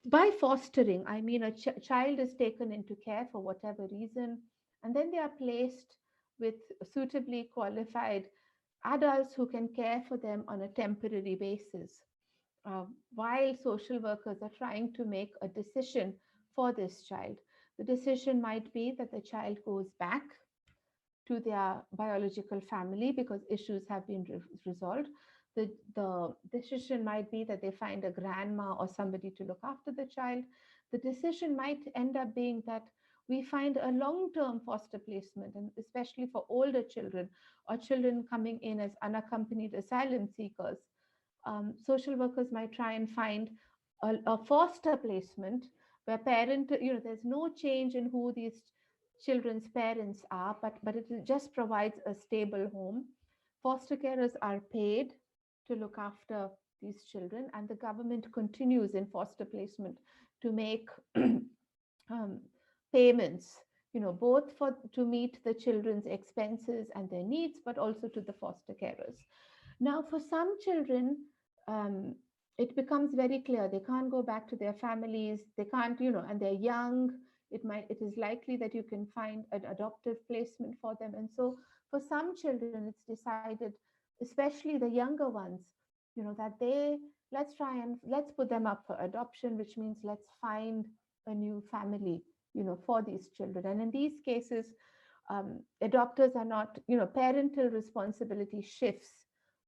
by fostering, I mean a child is taken into care for whatever reason, and then they are placed with suitably qualified adults who can care for them on a temporary basis, while social workers are trying to make a decision for this child. The decision might be that the child goes back to their biological family because issues have been resolved. The decision might be that they find a grandma or somebody to look after the child. The decision might end up being that we find a long-term foster placement, and especially for older children or children coming in as unaccompanied asylum seekers. Social workers might try and find a foster placement where there's no change in who these children's parents are, but it just provides a stable home. Foster carers are paid to look after these children, and the government continues in foster placement to make payments, both to meet the children's expenses and their needs, but also to the foster carers. Now, for some children, it becomes very clear they can't go back to their families. They can't, and they're young. It is likely that you can find an adoptive placement for them. And so for some children, it's decided, especially the younger ones, that let's put them up for adoption, which means let's find a new family, for these children. And in these cases, adopters are not, parental responsibility shifts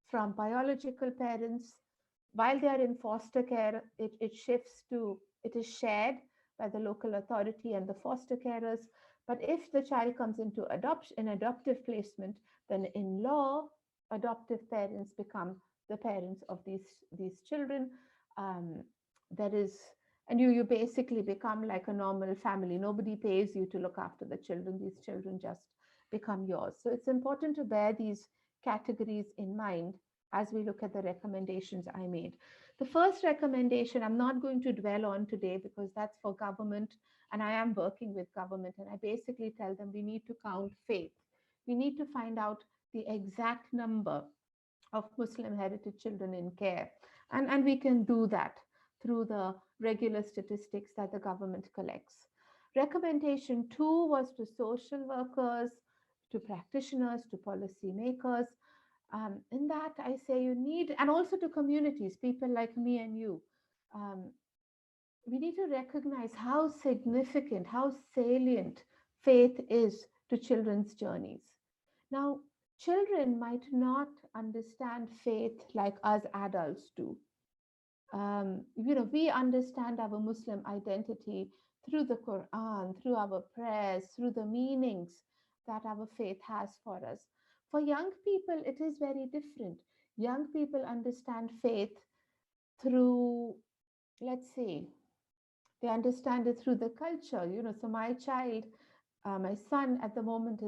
from biological parents. While they are in foster care, it shifts to, it is shared by the local authority and the foster carers. But if the child comes into adoptive placement, then in law, adoptive parents become the parents of these children. Um, there is, and you basically become like a normal family. Nobody pays you to look after the children. These children just become yours. So it's important to bear these categories in mind as we look at the recommendations I made. The first recommendation I'm not going to dwell on today because that's for government, and I am working with government, and I basically tell them we need to count faith. We need to find out the exact number of Muslim heritage children in care. And we can do that through the regular statistics that the government collects. Recommendation 2 was to social workers, to practitioners, to policymakers. In that, I say you need, and also to communities, people like me and you. Um, we need to recognize how significant, how salient faith is to children's journeys. Now, children might not understand faith like us adults do. We understand our Muslim identity through the Quran, through our prayers, through the meanings that our faith has for us. For young people, it is very different. Young people understand faith through, let's see, they understand it through the culture. So my child, my son at the moment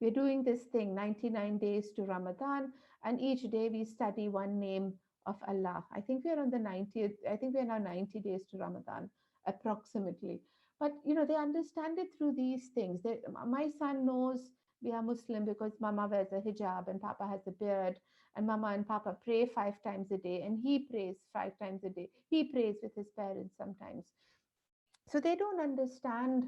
we're doing this thing, 99 days to Ramadan, and each day we study one name of Allah. I think we're on the 90th, I think we're now 90 days to Ramadan, approximately. But, they understand it through these things. My son knows we are Muslim because Mama wears a hijab and Papa has a beard, and Mama and Papa pray 5 times a day, and he prays 5 times a day. He prays with his parents sometimes. So they don't understand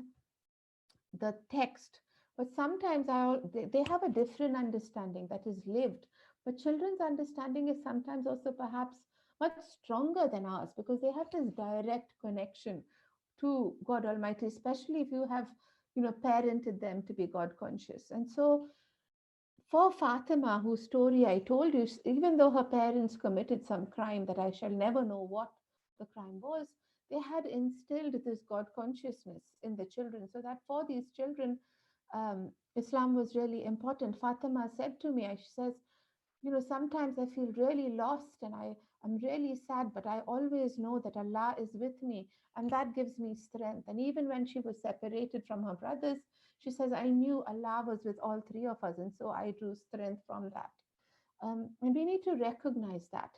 the text, but sometimes they have a different understanding that is lived. But children's understanding is sometimes also perhaps much stronger than ours because they have this direct connection to God Almighty, especially if you have, parented them to be God conscious. And so for Fatima, whose story I told you, even though her parents committed some crime that I shall never know what the crime was, they had instilled this God consciousness in the children, so that for these children, Islam was really important. Fatima said to me, she says, sometimes I feel really lost and I'm really sad, but I always know that Allah is with me and that gives me strength. And even when she was separated from her brothers, she says, I knew Allah was with all 3 of us, and so I drew strength from that. And we need to recognize that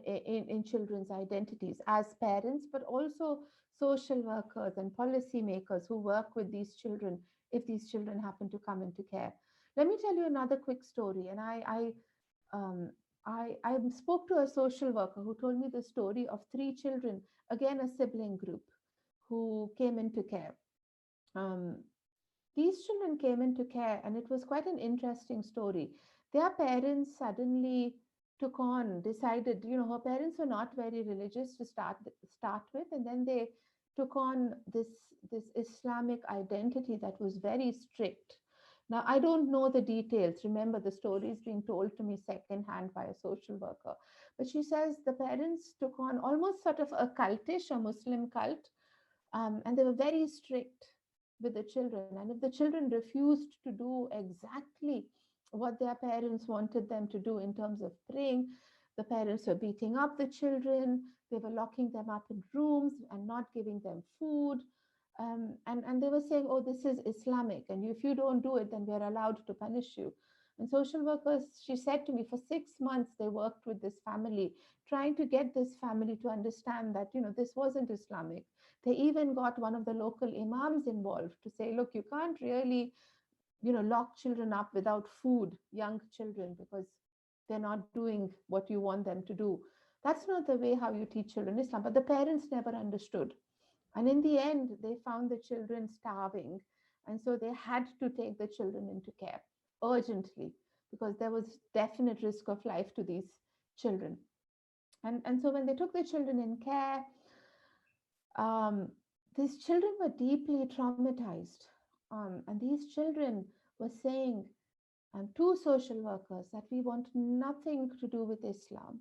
in children's identities as parents, but also social workers and policymakers who work with these children if these children happen to come into care. Let me tell you another quick story. And I spoke to a social worker who told me the story of 3 children, again a sibling group, who came into care. These children came into care, and it was quite an interesting story. Their parents suddenly decided, her parents were not very religious to start with, and then they took on this Islamic identity that was very strict. Now, I don't know the details. Remember, the story is being told to me secondhand by a social worker. But she says the parents took on almost sort of a cultish, a Muslim cult, and they were very strict with the children. And if the children refused to do exactly what their parents wanted them to do in terms of praying, the parents were beating up the children. They were locking them up in rooms and not giving them food. And they were saying, oh, this is Islamic, and if you don't do it, then we're allowed to punish you. And social workers, she said to me, for 6 months, they worked with this family, trying to get this family to understand that, this wasn't Islamic. They even got one of the local imams involved to say, look, you can't really, lock children up without food, young children, because they're not doing what you want them to do. That's not the way how you teach children Islam. But the parents never understood. And in the end, they found the children starving. And so they had to take the children into care urgently because there was definite risk of life to these children. And so when they took the children in care, um, these children were deeply traumatized. And these children were saying to social workers that we want nothing to do with Islam.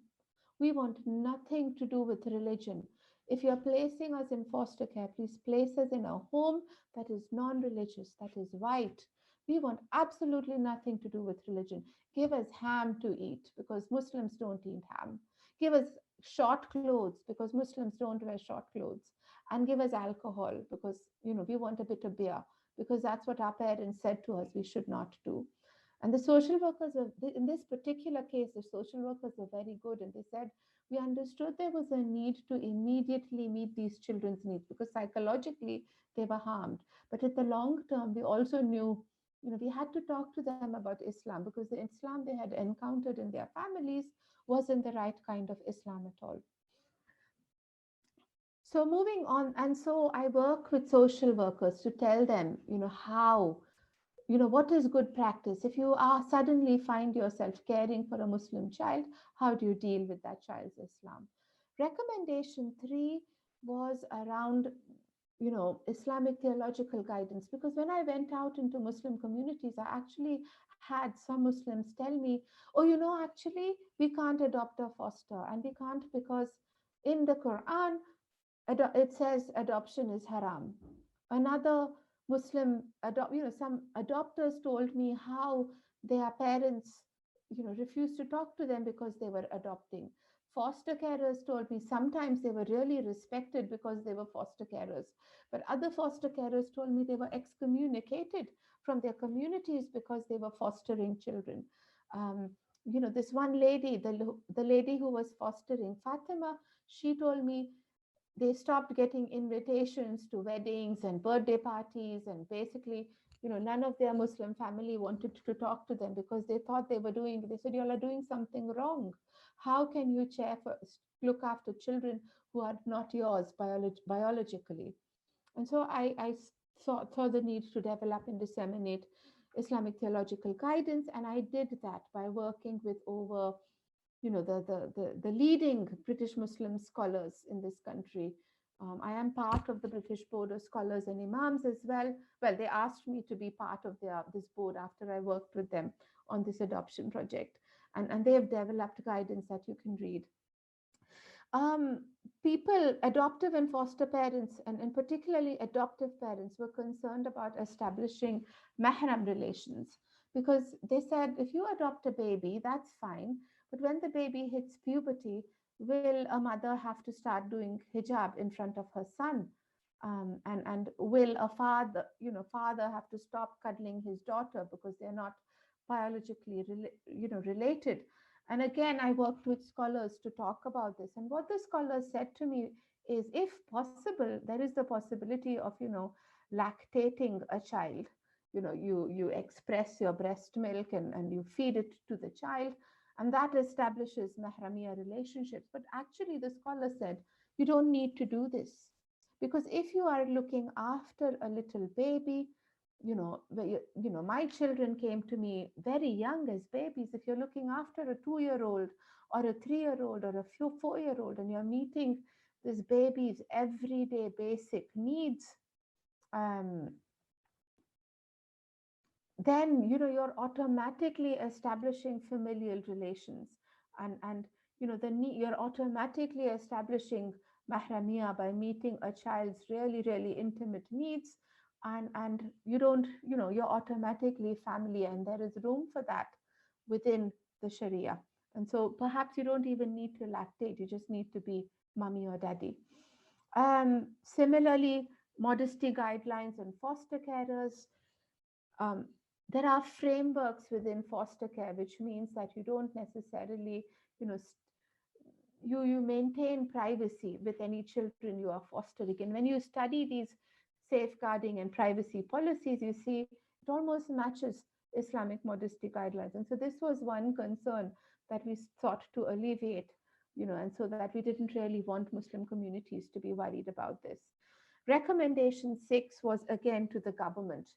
We want nothing to do with religion. If you're placing us in foster care, please place us in a home that is non religious, that is white. We want absolutely nothing to do with religion. Give us ham to eat because Muslims don't eat ham. Give us short clothes because Muslims don't wear short clothes. And give us alcohol because, we want a bit of beer because that's what our parents said to us we should not do. And the social workers, in this particular case, the social workers were very good. And they said, we understood there was a need to immediately meet these children's needs because psychologically they were harmed. But at the long term, we also knew, we had to talk to them about Islam because the Islam they had encountered in their families wasn't the right kind of Islam at all. So moving on, and so I work with social workers to tell them, how what is good practice? If you are suddenly find yourself caring for a Muslim child, how do you deal with that child's Islam? Recommendation 3 was around, Islamic theological guidance, because when I went out into Muslim communities, I actually had some Muslims tell me, oh, actually, we can't adopt a foster, and we can't because in the Quran, it says adoption is haram. Another Muslim, some adopters told me how their parents, refused to talk to them because they were adopting. Foster carers told me sometimes they were really respected because they were foster carers. But other foster carers told me they were excommunicated from their communities because they were fostering children. This one lady, the lady who was fostering Fatima, she told me they stopped getting invitations to weddings and birthday parties, and basically none of their Muslim family wanted to talk to them because they thought they said, you all are doing something wrong. How can you look after children who are not yours biologically? And so I saw the need to develop and disseminate Islamic theological guidance, and I did that by working with over the leading British Muslim scholars in this country. I am part of the British Board of Scholars and Imams as well. Well, they asked me to be part of this board after I worked with them on this adoption project. And they have developed guidance that you can read. People, adoptive and foster parents, and particularly adoptive parents, were concerned about establishing mahram relations because they said, if you adopt a baby, that's fine. But when the baby hits puberty, will a mother have to start doing hijab in front of her son? And will a father have to stop cuddling his daughter because they're not biologically related? And again, I worked with scholars to talk about this. And what the scholars said to me is, if possible, there is the possibility of, lactating a child. You express your breast milk and you feed it to the child, and that establishes mahramiya relationships. But actually, the scholar said, you don't need to do this. Because if you are looking after a little baby, my children came to me very young as babies. If you're looking after a 2-year-old or a 3-year-old or a 4-year-old, and you're meeting this baby's everyday basic needs, then you're automatically establishing familial relations, and you're automatically establishing mahramiya by meeting a child's really, really intimate needs, and you're automatically family, and there is room for that within the Sharia. And so perhaps you don't even need to lactate, you just need to be mommy or daddy. Similarly, modesty guidelines and foster carers. There are frameworks within foster care, which means that you don't necessarily, you maintain privacy with any children you are fostering. And when you study these safeguarding and privacy policies, you see it almost matches Islamic modesty guidelines. And so this was one concern that we sought to alleviate, and so that we didn't really want Muslim communities to be worried about this. Recommendation 6 was again to the government.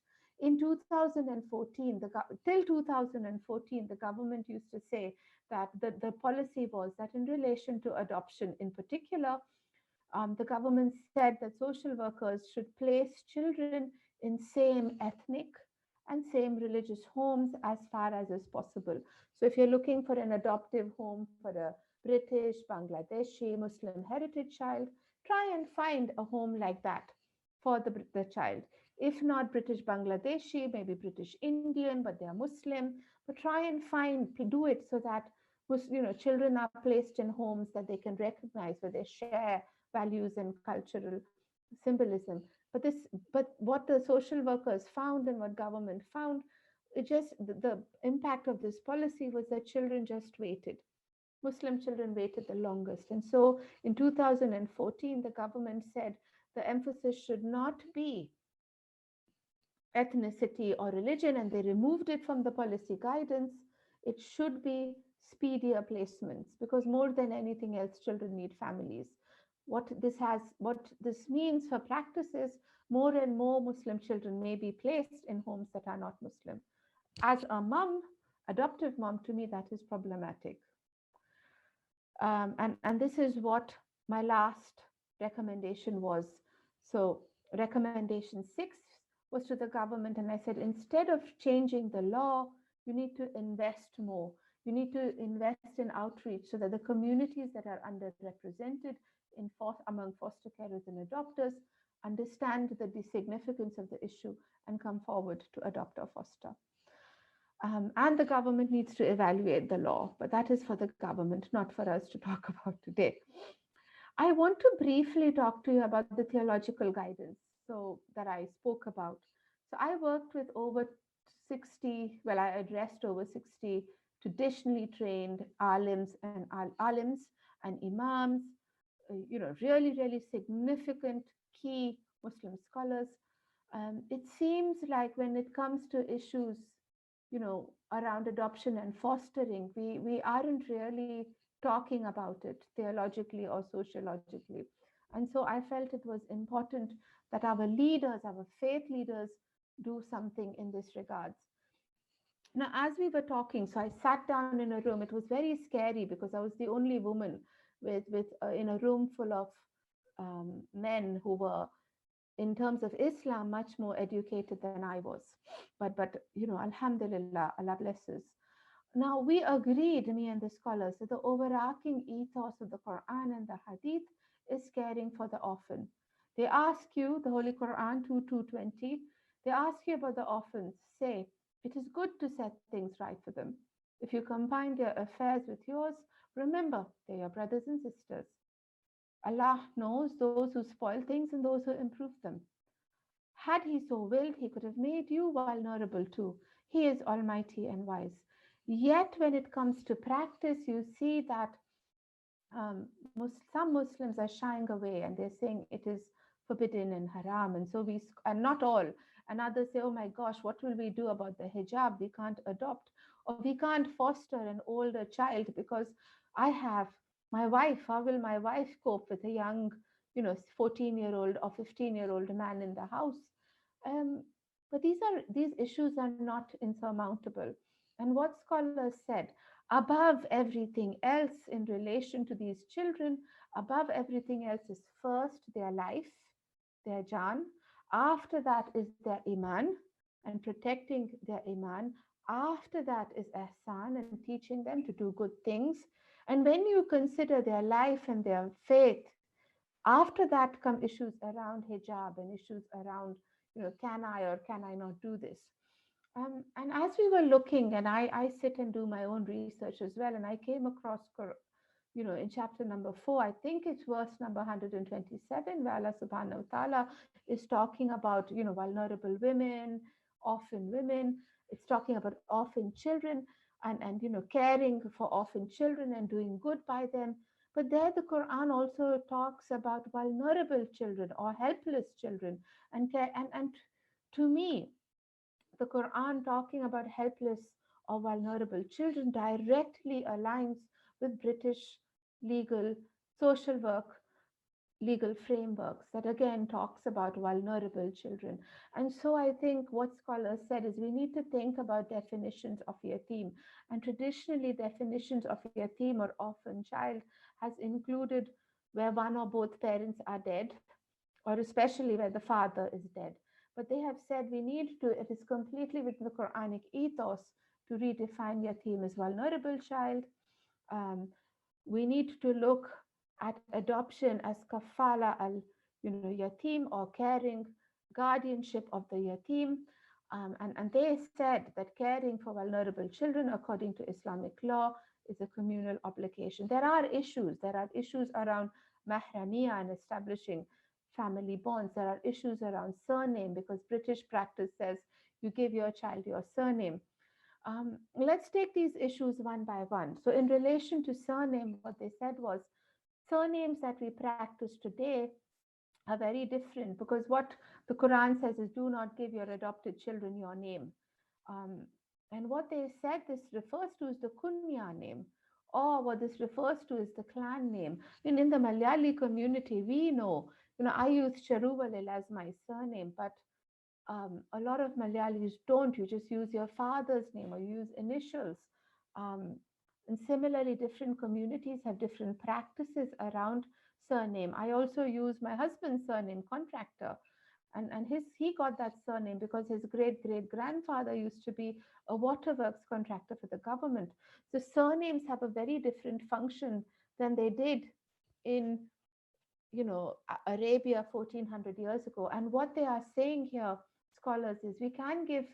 In 2014, till 2014, the government used to say that the policy was that in relation to adoption in particular, the government said that social workers should place children in same ethnic and same religious homes as far as is possible. So if you're looking for an adoptive home for a British, Bangladeshi, Muslim heritage child, try and find a home like that for the child. If not British Bangladeshi, maybe British Indian, but they are Muslim, but try and do it so that children are placed in homes that they can recognize, where they share values and cultural symbolism. But what the social workers found and what government found, the impact of this policy was that children just waited. Muslim children waited the longest. And so in 2014, the government said the emphasis should not be ethnicity or religion, and they removed it from the policy guidance. It should be speedier placements, because more than anything else, children need families. What this means for practice is more and more Muslim children may be placed in homes that are not Muslim. As a mom, adoptive mom, to me, that is problematic. And this is what my last recommendation was. So recommendation 6 was to the government, and I said, instead of changing the law, you need to invest more. You need to invest in outreach so that the communities that are underrepresented among foster carers and adopters understand the significance of the issue and come forward to adopt or foster. And the government needs to evaluate the law, but that is for the government, not for us to talk about today. I want to briefly talk to you about the theological guidance that I spoke about. So I worked with over 60, well, I addressed over 60 traditionally trained alims and imams, really, really significant key Muslim scholars. It seems like when it comes to issues, around adoption and fostering, we aren't really talking about it theologically or sociologically. And so I felt it was important that our leaders, our faith leaders, do something in this regards. Now, as we were talking, so I sat down in a room. It was very scary because I was the only woman in a room full of men who were, in terms of Islam, much more educated than I was. But alhamdulillah, Allah blesses. Now, we agreed, me and the scholars, that the overarching ethos of the Quran and the Hadith is caring for the orphan. They ask you, the Holy Quran 2:20, they ask you about the orphans. Say, it is good to set things right for them. If you combine their affairs with yours, remember, they're your brothers and sisters. Allah knows those who spoil things and those who improve them. Had He so willed, He could have made you vulnerable too. He is almighty and wise. Yet when it comes to practice, you see that some Muslims are shying away and they're saying it is forbidden and haram. And so and not all. And others say, oh my gosh, what will we do about the hijab? We can't adopt, or we can't foster an older child because I have my wife. How will my wife cope with a young, 14-year-old or 15-year-old man in the house? But these issues are not insurmountable. And what scholars said, above everything else in relation to these children, above everything else is first their life, their jaan. After that is their iman and protecting their iman. After that is ihsan and teaching them to do good things. And when you consider their life and their faith, after that come issues around hijab and issues around, can I or can I not do this? And as we were looking, and I sit and do my own research as well, and I came across, in chapter number 4, I think it's verse number 127, where Allah subhanahu wa ta'ala is talking about, vulnerable women, orphan women. It's talking about orphan children and caring for orphan children and doing good by them. But there the Quran also talks about vulnerable children or helpless children. And to me, the Quran talking about helpless or vulnerable children directly aligns with British legal social work legal frameworks that again talks about vulnerable children. And so I think what scholars said is we need to think about definitions of yatim. And traditionally, definitions of yatim or orphan child has included where one or both parents are dead, or especially where the father is dead. But they have said we need to, it is completely within the Quranic ethos to redefine yatim as vulnerable child. Um, we need to look at adoption as kafala al yatim, or caring guardianship of the yatim. And they said that caring for vulnerable children according to Islamic law is a communal obligation. There are issues. There are issues around mahramiya and establishing family bonds. There are issues around surname, because British practice says you give your child your surname. Let's take these issues one by one. So in relation to surname, what they said was surnames that we practice today are very different, because what the Quran says is do not give your adopted children your name. Um, and what they said this refers to is the kunya name, or what this refers to is the clan name. And in the Malayali community, we know, I use Cheruvallil as my surname, but a lot of Malayalis don't. You just use your father's name or you use initials. Um, and similarly, different communities have different practices around surname. I also use my husband's surname, Contractor. And he got that surname because his great-great-grandfather used to be a waterworks contractor for the government. So surnames have a very different function than they did in Arabia 1400 years ago. And what they are saying here, scholars, is we can give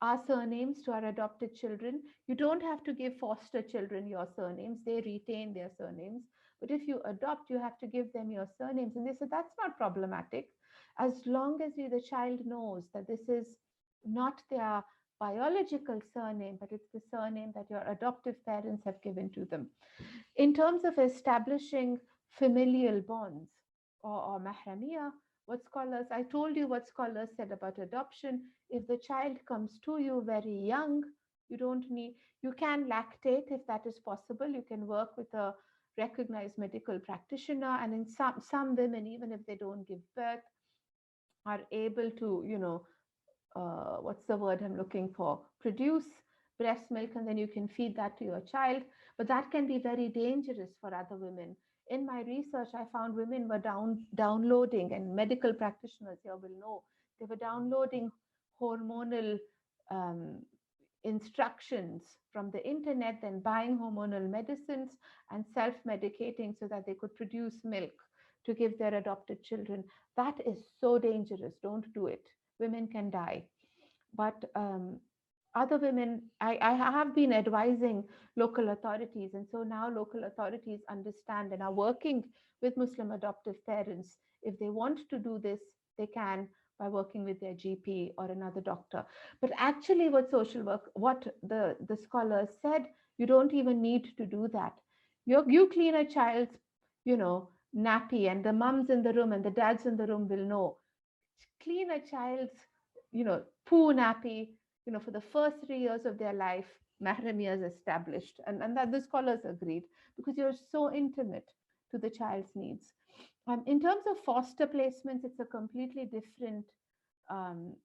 our surnames to our adopted children. You don't have to give foster children your surnames, they retain their surnames. But if you adopt, you have to give them your surnames. And they said that's not problematic, as long as the child knows that this is not their biological surname, but it's the surname that your adoptive parents have given to them. In terms of establishing familial bonds or mahramiya, I told you what scholars said about adoption. If the child comes to you very young, you can lactate if that is possible. You can work with a recognized medical practitioner. And in some women, even if they don't give birth, are able to, what's the word I'm looking for? Produce breast milk, and then you can feed that to your child. But that can be very dangerous for other women. In my research, I found women were downloading, and medical practitioners here will know, they were downloading hormonal instructions from the internet, then buying hormonal medicines and self-medicating so that they could produce milk to give their adopted children. That is so dangerous. Don't do it. Women can die. But other women, I have been advising local authorities, and so now local authorities understand and are working with Muslim adoptive parents. If they want to do this, they can, by working with their GP or another doctor. But actually what the scholars said, you don't even need to do that. You clean a child's, nappy, and the mums in the room and the dads in the room will know. Clean a child's, poo nappy, for the first 3 years of their life, mahramiya is established. And that the scholars agreed, because you're so intimate to the child's needs. In terms of foster placements, it's a completely different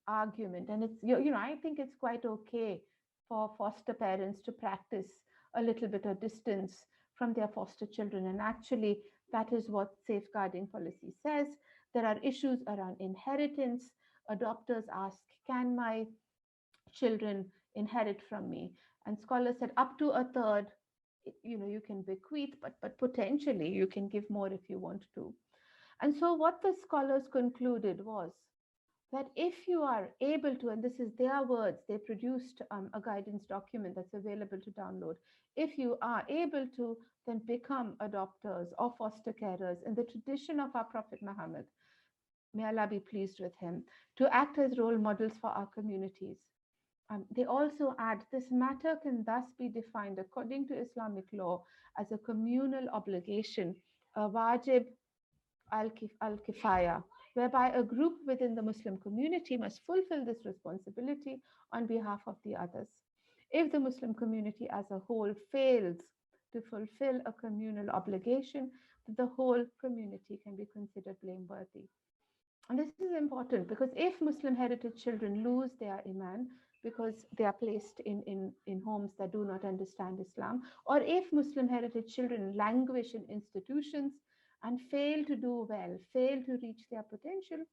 argument. And it's, I think it's quite okay for foster parents to practice a little bit of distance from their foster children. And actually, that is what safeguarding policy says. There are issues around inheritance. Adopters ask, can my children inherit from me? And scholars said up to a third, you can bequeath, but potentially you can give more if you want to. And so what the scholars concluded was that if you are able to, and this is their words, they produced a guidance document that's available to download. If you are able to, then become adopters or foster carers in the tradition of our Prophet Muhammad, may Allah be pleased with him, to act as role models for our communities. They also add, this matter can thus be defined according to Islamic law as a communal obligation, a wajib al-kifaya, whereby a group within the Muslim community must fulfill this responsibility on behalf of the others. If the Muslim community as a whole fails to fulfill a communal obligation, that the whole community can be considered blameworthy. And this is important because if Muslim heritage children lose their iman because they are placed in homes that do not understand Islam, or if Muslim heritage children languish in institutions and fail to do well, fail to reach their potential,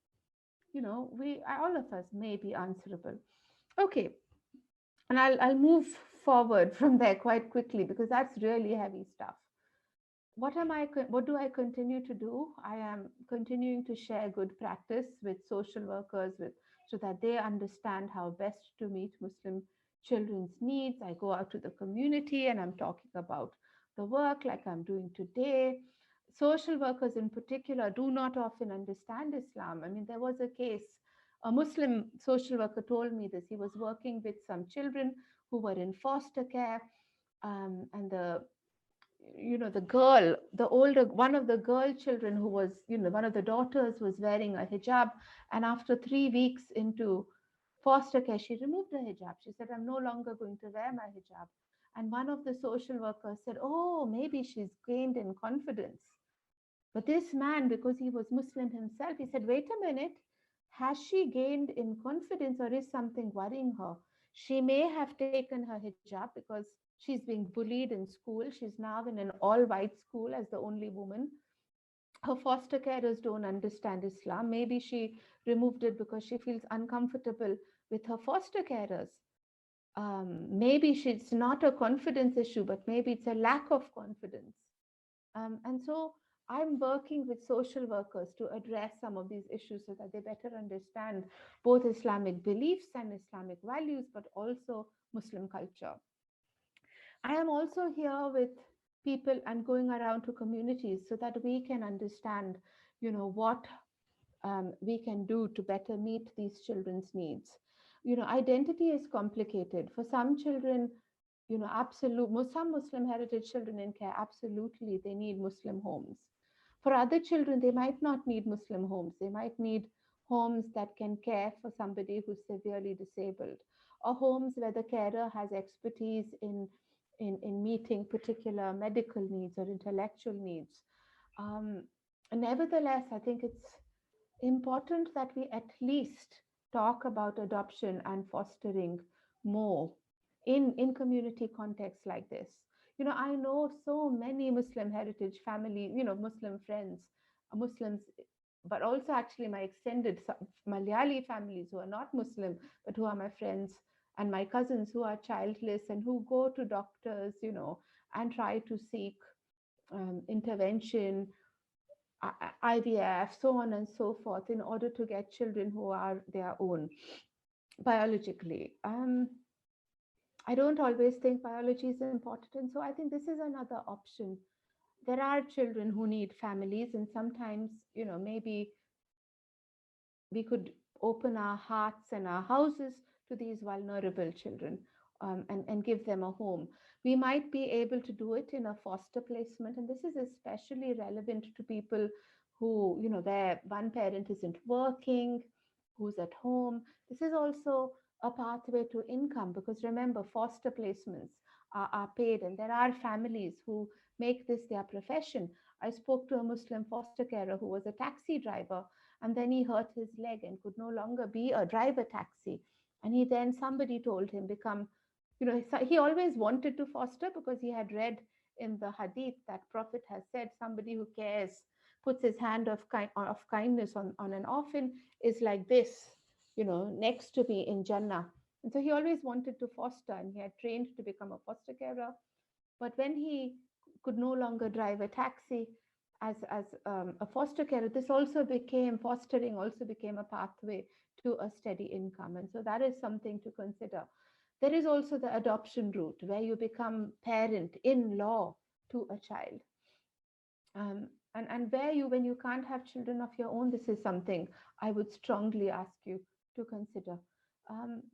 all of us may be answerable. Okay, and I'll move forward from there quite quickly because that's really heavy stuff. What do I continue to do? I am continuing to share good practice with social workers so that they understand how best to meet Muslim children's needs. I go out to the community and I'm talking about the work like I'm doing today. Social workers in particular do not often understand Islam. I mean, there was a case, a Muslim social worker told me this. He was working with some children who were in foster care, and one of the girl children who was, one of the daughters was wearing a hijab, and after 3 weeks into foster care, she removed the hijab. She said, I'm no longer going to wear my hijab. And one of the social workers said, oh, maybe she's gained in confidence. But this man, because he was Muslim himself, he said, wait a minute, has she gained in confidence or is something worrying her? She may have taken her hijab because she's being bullied in school. She's now in an all-white school as the only woman. Her foster carers don't understand Islam. Maybe she removed it because she feels uncomfortable with her foster carers. Maybe it's not a confidence issue, but maybe it's a lack of confidence. And so I'm working with social workers to address some of these issues so that they better understand both Islamic beliefs and Islamic values, but also Muslim culture. I am also here with people and going around to communities so that we can understand, what we can do to better meet these children's needs. Identity is complicated. For some children, some Muslim heritage children in care, absolutely, they need Muslim homes. For other children, they might not need Muslim homes. They might need homes that can care for somebody who's severely disabled, or homes where the carer has expertise in meeting particular medical needs or intellectual needs. Nevertheless, I think it's important that we at least talk about adoption and fostering more in community contexts like this. I know so many Muslim heritage families, Muslim friends, Muslims, but also actually my extended Malayali families who are not Muslim, but who are my friends, and my cousins who are childless and who go to doctors, and try to seek intervention, IVF, so on and so forth, in order to get children who are their own biologically. I don't always think biology is important, and so I think this is another option. There are children who need families, and sometimes, maybe we could open our hearts and our houses to these vulnerable children, and give them a home. We might be able to do it in a foster placement, and this is especially relevant to people who, where one parent isn't working, who's at home. This is also a pathway to income, because remember, foster placements are paid, and there are families who make this their profession. I spoke to a Muslim foster carer who was a taxi driver, and then he hurt his leg and could no longer drive a taxi. And somebody told him, he always wanted to foster because he had read in the Hadith that Prophet has said, somebody who cares, puts his hand of kindness on an orphan, is like this, next to me in Jannah. And so he always wanted to foster, and he had trained to become a foster carer. But when he could no longer drive a taxi as a foster carer, fostering also became a pathway to a steady income. And so that is something to consider. There is also the adoption route, where you become parent in law to a child. And when you can't have children of your own, this is something I would strongly ask you to consider.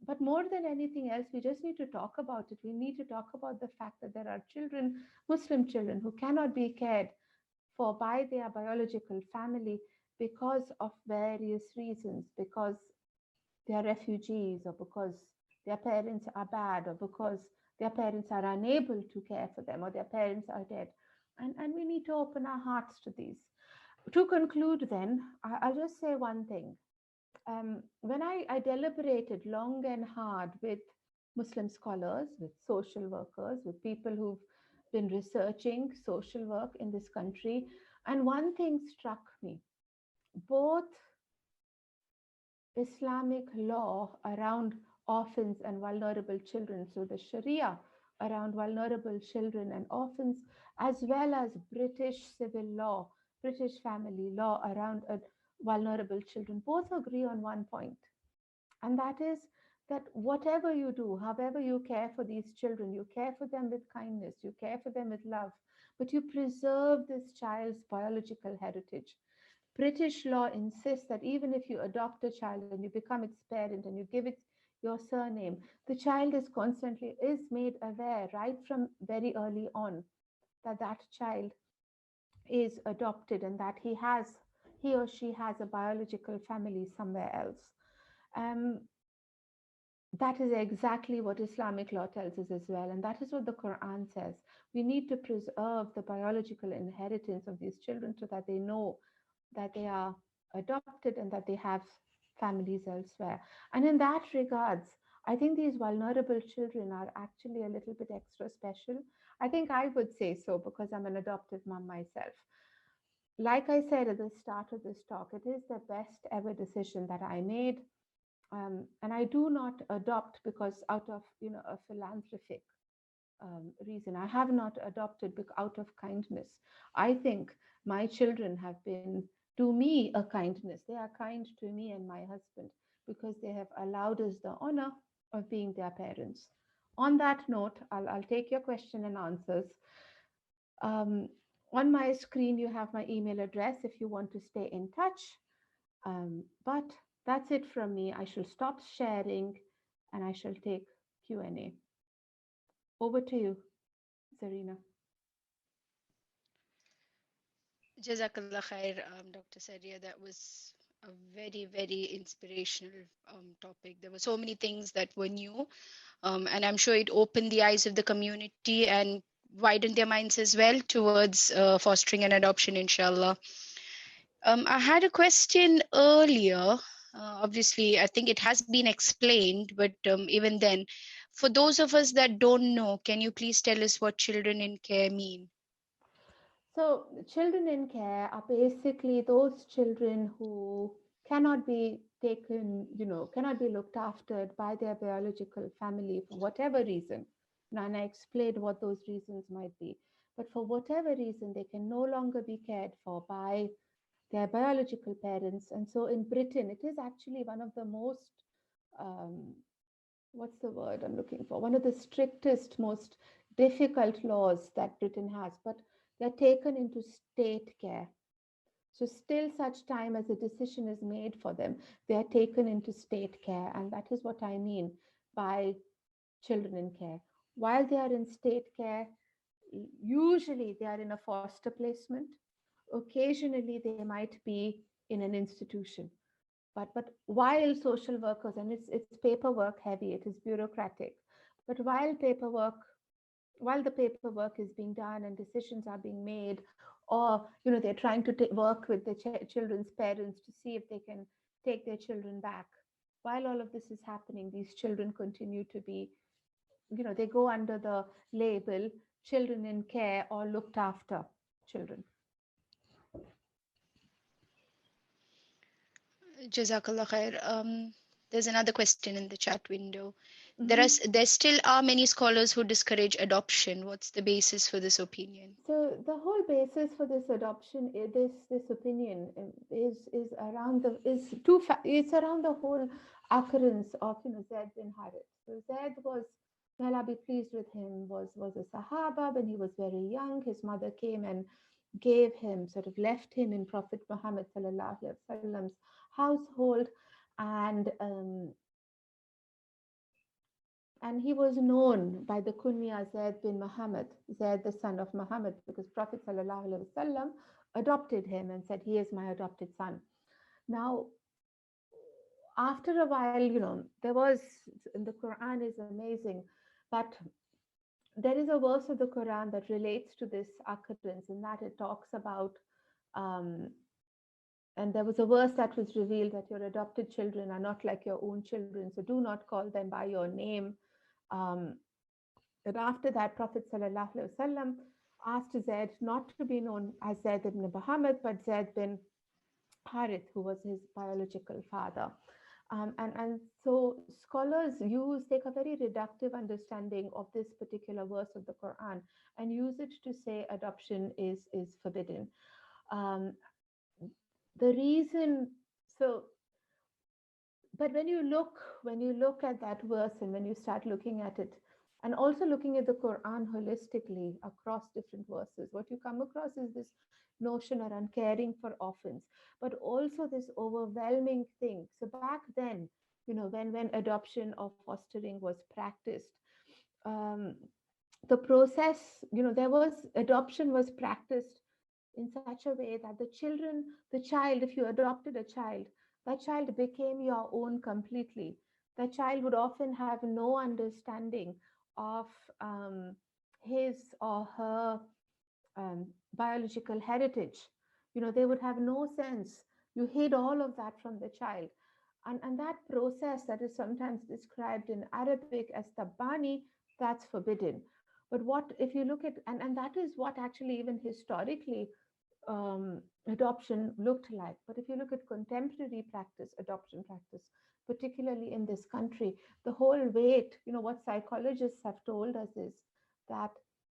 But more than anything else, we just need to talk about it. We need to talk about the fact that there are children, Muslim children, who cannot be cared for by their biological family because of various reasons, because they are refugees, or because their parents are bad, or because their parents are unable to care for them, or their parents are dead. And we need to open our hearts to these. To conclude, then, I'll just say one thing. When I deliberated long and hard with Muslim scholars, with social workers, with people who've been researching social work in this country, and one thing struck me: both Islamic law around orphans and vulnerable children, so the Sharia around vulnerable children and orphans, as well as British civil law, British family law around vulnerable children, both agree on one point. And that is that whatever you do, however you care for these children, you care for them with kindness, you care for them with love, but you preserve this child's biological heritage. British law insists that even if you adopt a child and you become its parent and you give it your surname, the child is made aware right from very early on that that child is adopted and that he or she has a biological family somewhere else. That is exactly what Islamic law tells us as well. And that is what the Quran says. We need to preserve the biological inheritance of these children so that they know that they are adopted and that they have families elsewhere. And in that regards, I think these vulnerable children are actually a little bit extra special. I think I would say so because I'm an adoptive mom myself. Like I said at the start of this talk, it is the best ever decision that I made. And I do not adopt because out of a philanthropic reason. I have not adopted out of kindness. I think my children have been to me a kindness. They are kind to me and my husband because they have allowed us the honor of being their parents. On that note, I'll take your question and answers. On my screen, you have my email address if you want to stay in touch. But that's it from me. I shall stop sharing and I shall take Q&A. Over to you, Zarina. Jazakallah khair, Dr. Sariya. That was a very, very inspirational topic. There were so many things that were new, and I'm sure it opened the eyes of the community and widened their minds as well towards fostering an adoption, inshallah. I had a question earlier. Obviously, I think it has been explained, but even then, for those of us that don't know, can you please tell us what children in care mean? So children in care are basically those children who cannot be taken, cannot be looked after by their biological family for whatever reason. And I explained what those reasons might be. But for whatever reason, they can no longer be cared for by their biological parents. And so in Britain, it is actually one of the most, what's the word I'm looking for? One of the strictest, most difficult laws that Britain has. But they're taken into state care. So still such time as a decision is made for them, they are taken into state care. And that is what I mean by children in care. While they are in state care, usually they are in a foster placement. Occasionally they might be in an institution. But while social workers, and it's paperwork heavy, it is bureaucratic, but while the paperwork is being done and decisions are being made, or they're trying to work with the children's parents to see if they can take their children back, while all of this is happening, these children continue to be, they go under the label children in care or looked after children. Jazakallah khair. There's another question in the chat window. There still are many scholars who discourage adoption. What's the basis for this opinion? So the whole basis for this adoption, this opinion is around it's around the whole occurrence of Zaid bin Harith. So Zaid was, may Allah be pleased with him, was a Sahaba. When he was very young, his mother came and gave him, sort of left him in Prophet Muhammad sallallahu alaihi wasallam's household, and he was known by the kunya Zaid bin Muhammad, Zaid the son of Muhammad, because Prophet sallallahu alaihi wasallam adopted him and said, he is my adopted son. Now, after a while, there was, in the Quran is amazing, but there is a verse of the Quran that relates to this occurrence, in that it talks about, um, and there was a verse that was revealed that your adopted children are not like your own children, so do not call them by your name. Um, and after that, Prophet Sallallahu Alaihi Wasallam asked Zaid not to be known as Zaid ibn Muhammad, but Zaid bin Harith, who was his biological father. And so scholars take a very reductive understanding of this particular verse of the Quran and use it to say adoption is forbidden. Um, the reason, so, but when you look at that verse and when you start looking at it, and also looking at the Quran holistically across different verses, what you come across is this notion around caring for orphans, but also this overwhelming thing. So back then, when adoption or fostering was practiced, um, the process, there was adoption was practiced in such a way that the child, if you adopted a child, that child became your own completely. That child would often have no understanding of his or her biological heritage. They would have no sense. You hid all of that from the child. And that process that is sometimes described in Arabic as tabani, that's forbidden. But what if you look at, and that is what actually even historically adoption looked like. But if you look at contemporary practice, adoption practice, particularly in this country, the whole weight, what psychologists have told us is that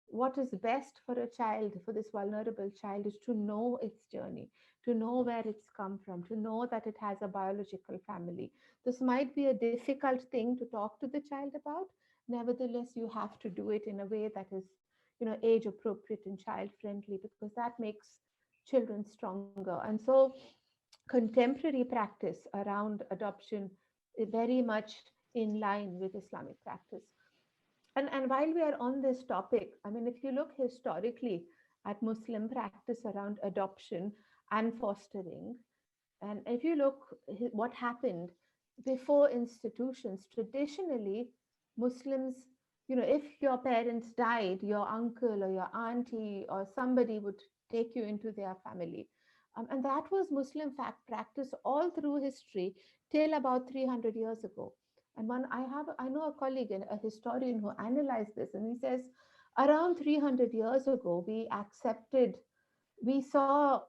what is best for a child, for this vulnerable child, is to know its journey, to know where it's come from, to know that it has a biological family. This might be a difficult thing to talk to the child about. Nevertheless, you have to do it in a way that is, age appropriate and child friendly, because that makes children stronger. And so contemporary practice around adoption is very much in line with Islamic practice. And while we are on this topic, I mean, if you look historically at Muslim practice around adoption and fostering, and if you look what happened before institutions, traditionally, Muslims, if your parents died, your uncle or your auntie or somebody would take you into their family. And that was Muslim fact practice all through history till about 300 years ago. And I know a colleague, and a historian, who analyzed this, and he says around 300 years ago, we saw,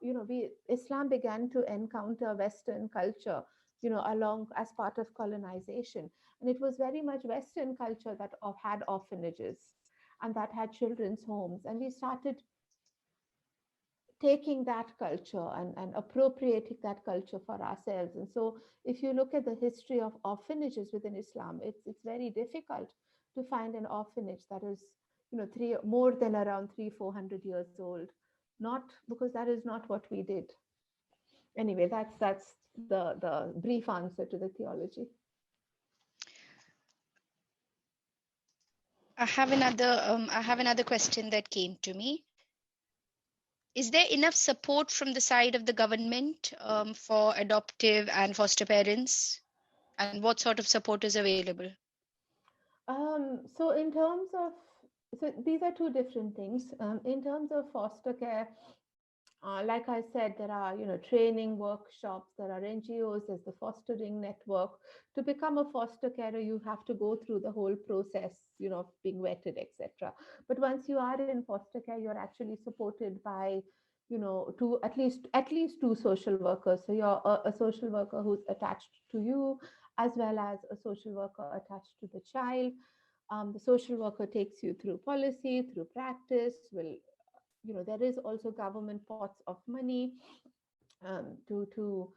Islam began to encounter Western culture, along as part of colonization. And it was very much Western culture that had orphanages and that had children's homes. And we started taking that culture and appropriating that culture for ourselves. And so if you look at the history of orphanages within Islam, it's very difficult to find an orphanage that is, more than around 300-400 years old. Not because that is not what we did. Anyway, that's the brief answer to the theology. I have another question that came to me. Is there enough support from the side of the government for adoptive and foster parents? And what sort of support is available? So in terms of, so these are two different things. In terms of foster care, like I said, there are, training workshops, there are NGOs, there's the fostering network. To become a foster carer, you have to go through the whole process, of being vetted, etc. But once you are in foster care, you're actually supported by, at least two social workers. So you're a social worker who's attached to you, as well as a social worker attached to the child. The social worker takes you through policy, through practice, there is also government pots of money to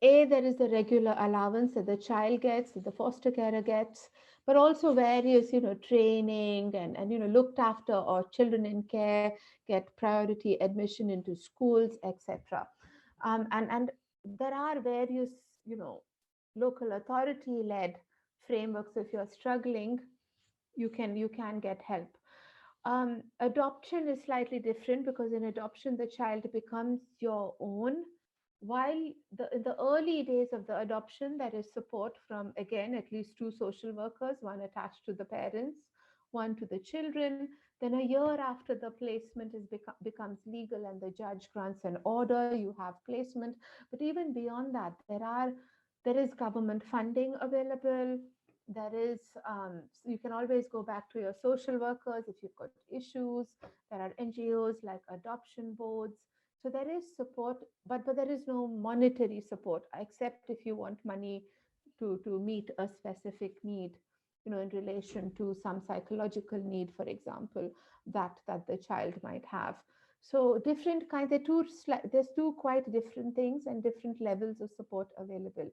there is the regular allowance that the child gets, that the foster carer gets, but also various, training and looked after, or children in care get priority admission into schools, etc. And there are various, local authority led frameworks. If you're struggling, you can get help. Adoption is slightly different, because in adoption, the child becomes your own. While in the early days of the adoption, there is support from, again, at least two social workers, one attached to the parents, one to the children. Then a year after the placement becomes legal and the judge grants an order, you have placement. But even beyond that, there is government funding available. There is you can always go back to your social workers if you've got issues. There are NGOs like adoption boards. So there is support, but there is no monetary support except if you want money to meet a specific need, in relation to some psychological need, for example, that the child might have. So different kinds, there's two quite different things and different levels of support available.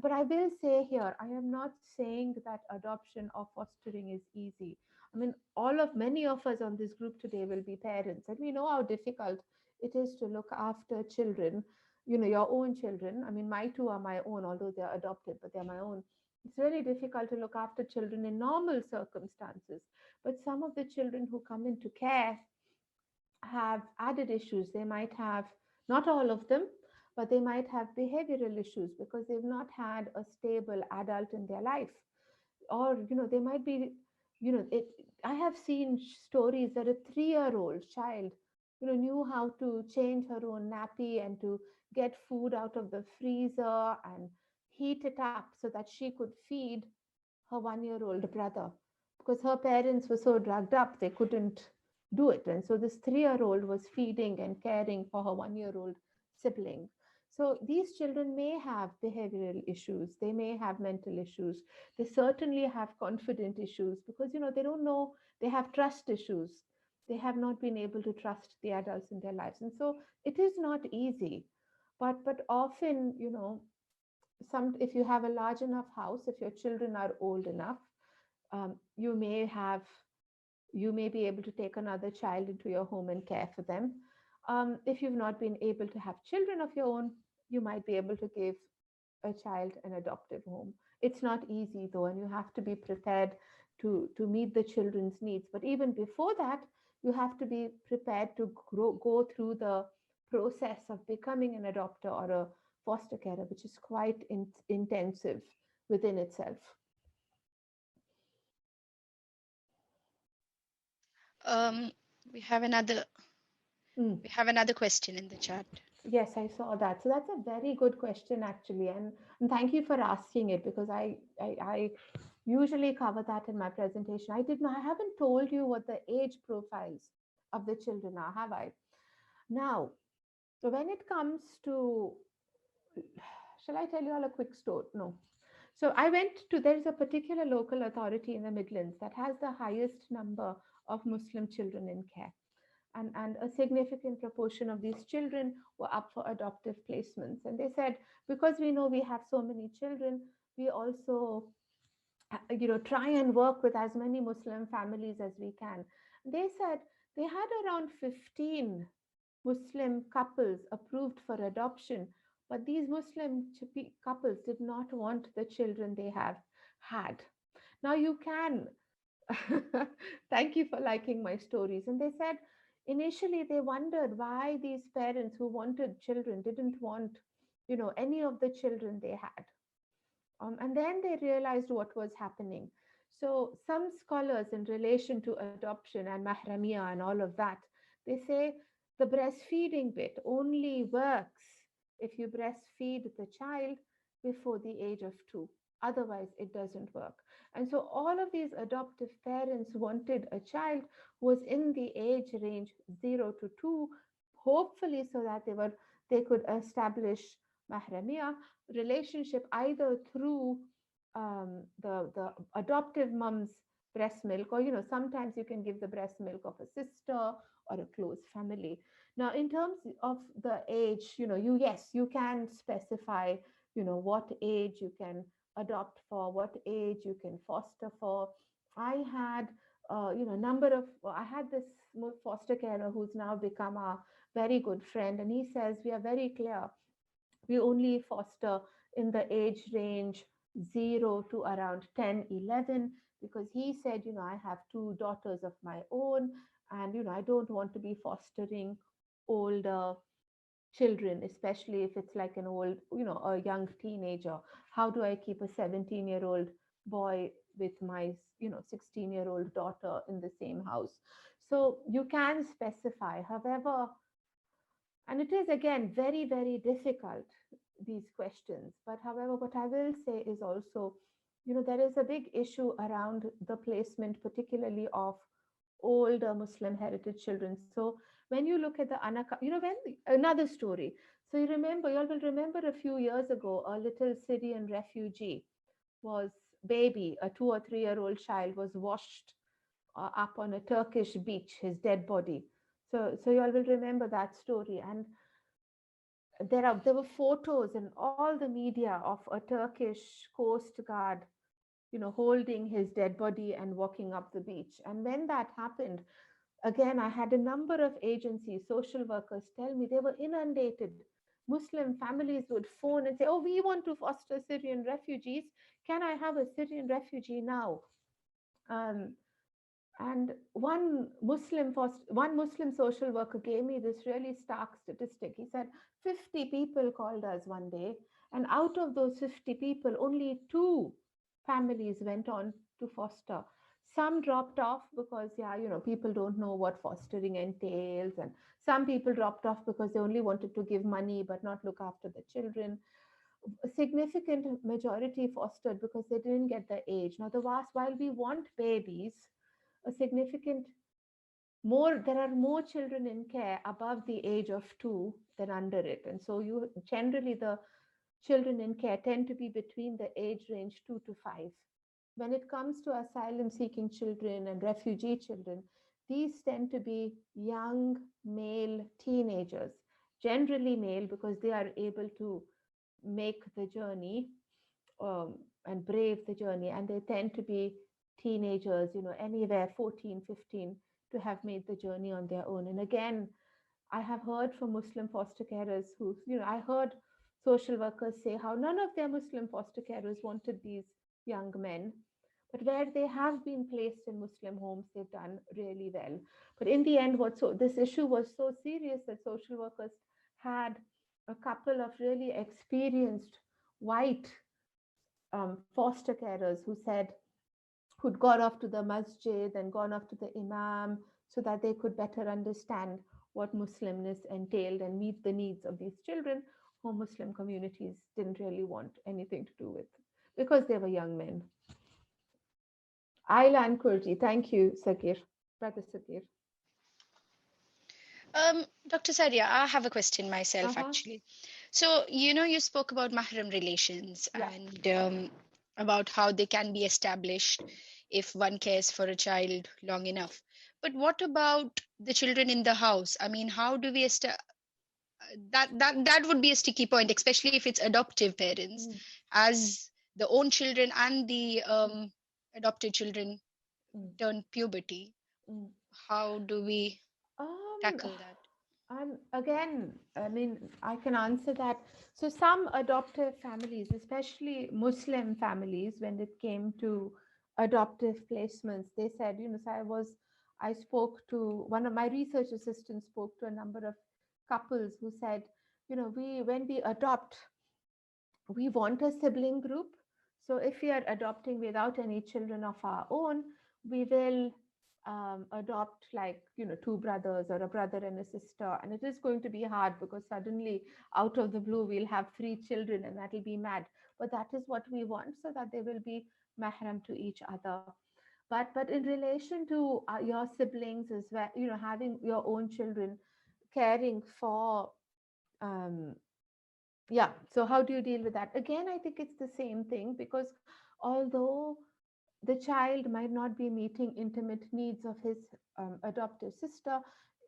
But I will say here, I am not saying that adoption or fostering is easy. I mean, many of us on this group today will be parents, and we know how difficult it is to look after children, your own children. I mean, my two are my own, although they're adopted, but they're my own. It's really difficult to look after children in normal circumstances. But some of the children who come into care have added issues. They might have, not all of them, but they might have behavioral issues because they've not had a stable adult in their life. Or, they might be, I have seen stories that a 3-year-old child, knew how to change her own nappy and to get food out of the freezer and heat it up so that she could feed her 1-year-old brother, because her parents were so drugged up they couldn't do it. And so this 3-year-old was feeding and caring for her 1-year-old sibling. So these children may have behavioral issues, they may have mental issues, they certainly have confident issues because they don't know, they have trust issues. They have not been able to trust the adults in their lives. And so it is not easy. But often, if you have a large enough house, if your children are old enough, you may be able to take another child into your home and care for them. If you've not been able to have children of your own, you might be able to give a child an adoptive home. It's not easy though, and you have to be prepared to meet the children's needs. But even before that, you have to be prepared to go through the process of becoming an adopter or a foster carer, which is quite intensive within itself. Um, we have another question in the chat. Yes, I saw that. So that's a very good question, actually, and thank you for asking it, because I usually cover that in my presentation. I haven't told you what the age profiles of the children are, have I? Now, so when it comes to, shall I tell you all a quick story? No. So there's a particular local authority in the Midlands that has the highest number of Muslim children in care. And a significant proportion of these children were up for adoptive placements. And they said, because we know we have so many children, we also try and work with as many Muslim families as we can. They said they had around 15 Muslim couples approved for adoption, but these Muslim couples did not want the children they have had. Now you can, thank you for liking my stories. And they said, initially they wondered why these parents who wanted children didn't want, any of the children they had. And then they realized what was happening. So some scholars in relation to adoption and mahramiyah and all of that, they say the breastfeeding bit only works if you breastfeed the child before the age of 2. Otherwise, it doesn't work. And so all of these adoptive parents wanted a child who was in the age range 0 to 2, hopefully so that they could establish mahramiyah relationship either through the adoptive mom's breast milk, or sometimes you can give the breast milk of a sister or a close family. Now, in terms of the age, you can specify what age you can adopt for, what age you can foster for. I had I had this foster carer who's now become a very good friend, and he says we are very clear. We only foster in the age range 0 to around 10, 11, because he said, I have 2 daughters of my own, and, I don't want to be fostering older children, especially if it's like a young teenager. How do I keep a 17-year-old boy with my 16-year-old daughter in the same house. So you can specify. However, and it is again very, very difficult, these questions. But however, what I will say is also, there is a big issue around the placement, particularly of older Muslim heritage children. So when you look at the another story. So you all will remember a few years ago, a little Syrian refugee was baby, a 2 or 3 year old child was washed up on a Turkish beach, his dead body. So you all will remember that story. And there were photos in all the media of a Turkish Coast Guard, holding his dead body and walking up the beach. And when that happened, again, I had a number of agencies, social workers tell me they were inundated. Muslim families would phone and say, "Oh, we want to foster Syrian refugees. Can I have a Syrian refugee now?" Um, and one Muslim social worker gave me this really stark statistic. He said 50 people called us one day, and out of those 50 people, only 2 families went on to foster. Some dropped off because, people don't know what fostering entails, and some people dropped off because they only wanted to give money but not look after the children. A significant majority fostered because they didn't get the age. Now, while we want babies, a significant there are more children in care above the age of 2 than under it. And so generally the children in care tend to be between the age range 2 to 5. When it comes to asylum seeking children and refugee children, these tend to be young male teenagers, generally male, because they are able to make the journey and brave the journey. And they tend to be teenagers, anywhere 14, 15, to have made the journey on their own. And again, I have heard from Muslim foster carers who, I heard social workers say how none of their Muslim foster carers wanted these young men. But where they have been placed in Muslim homes, they've done really well. But in the end, this issue was so serious that social workers had a couple of really experienced white foster carers who'd gone off to the masjid and gone off to the imam so that they could better understand what Muslimness entailed and meet the needs of these children whom Muslim communities didn't really want anything to do with because they were young men. Ayla and Kurji, thank you, Sakir, Brother Sakir. Dr. Sariya, I have a question myself, actually. So, you spoke about mahram relations and about how they can be established if one cares for a child long enough. But what about the children in the house? I mean, how do we that would be a sticky point, especially if it's adoptive parents, as the own children and the adopted children turn puberty. How do we tackle that? And again, I mean, I can answer that. So some adoptive families, especially Muslim families, when it came to adoptive placements, they said, I spoke to one of my research assistants, spoke to a number of couples who said, when we adopt, we want a sibling group. So if we are adopting without any children of our own, we will adopt 2 brothers or a brother and a sister. And it is going to be hard because suddenly out of the blue, we'll have 3 children and that'll be mad. But that is what we want so that they will be mahram to each other. But in relation to your siblings as well, having your own children, caring for, so how do you deal with that? Again, I think it's the same thing because although the child might not be meeting intimate needs of his adoptive sister,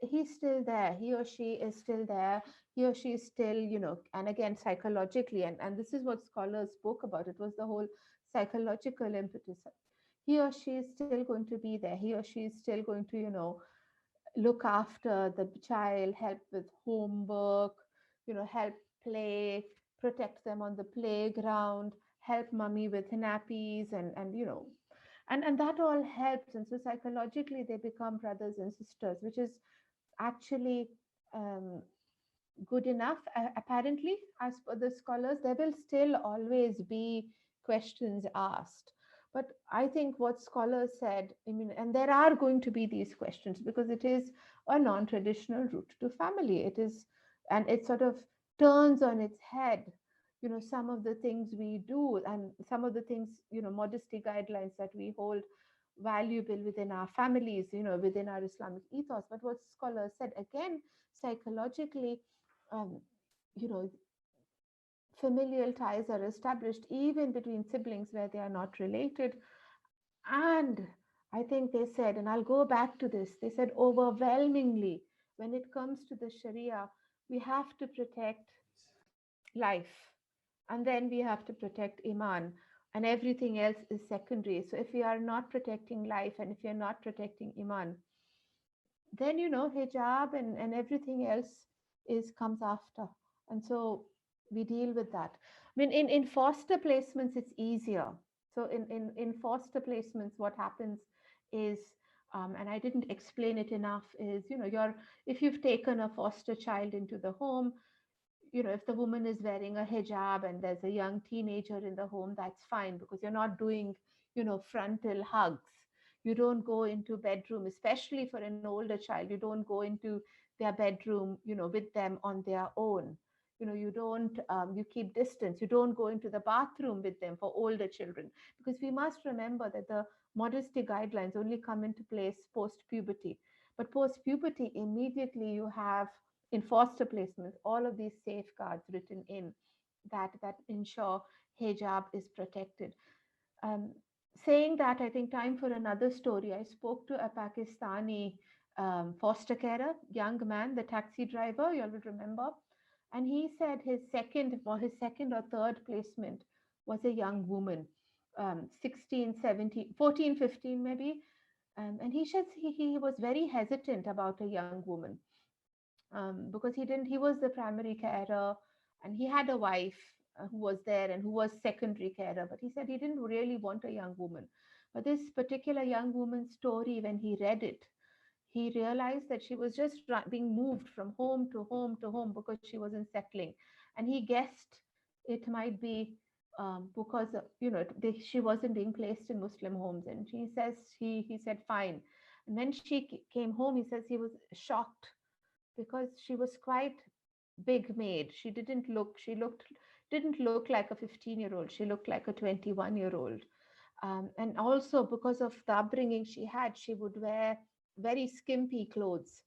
he's still there. He or she is still there. He or she is still, and again, psychologically, and this is what scholars spoke about. It was the whole psychological impetus. He or she is still going to be there. He or she is still going to, look after the child, help with homework, help play, protect them on the playground, help mommy with nappies and that all helps. And so psychologically they become brothers and sisters, which is actually good enough. Apparently, as per the scholars, there will still always be questions asked. But I think what scholars said, I mean, and there are going to be these questions because it is a non-traditional route to family. It is, and it sort of turns on its head, some of the things we do and some of the things, modesty guidelines that we hold valuable within our families, within our Islamic ethos. But what scholars said, again, psychologically, um, you know, familial ties are established even between siblings where they are not related. And I think they said, and I'll go back to this, they said overwhelmingly, when it comes to the Sharia, we have to protect life, and then we have to protect Iman, and everything else is secondary. So if we are not protecting life and if you're not protecting Iman, then hijab and everything else is comes after. And so we deal with that. I mean, in foster placements it's easier. So in foster placements what happens is, and I didn't explain it enough, is if you've taken a foster child into the home, if the woman is wearing a hijab and there's a young teenager in the home, that's fine, because you're not doing, frontal hugs. You don't go into bedroom, especially for an older child. You don't go into their bedroom, with them on their own. You don't, you keep distance. You don't go into the bathroom with them for older children, because we must remember that the modesty guidelines only come into place post puberty. But post puberty, immediately you have, in foster placements, all of these safeguards written in that ensure hijab is protected. Um, Saying that, I think time for another story. I spoke to a Pakistani foster carer, young man, the taxi driver, you all will remember. And he said his second or third placement was a young woman, 16, 17, 14, 15 maybe. And he says he was very hesitant about a young woman, because he was the primary carer, and he had a wife who was there and who was secondary carer, but he said he didn't really want a young woman. But this particular young woman's story, when he read it, he realized that she was just being moved from home to home to home because she wasn't settling. And he guessed it might be, because she wasn't being placed in Muslim homes. And he said fine. And when she came home, he says he was shocked because she was quite big made. She didn't look like a 15-year-old. She looked like a 21-year-old. And also because of the upbringing she had, she would wear very skimpy clothes.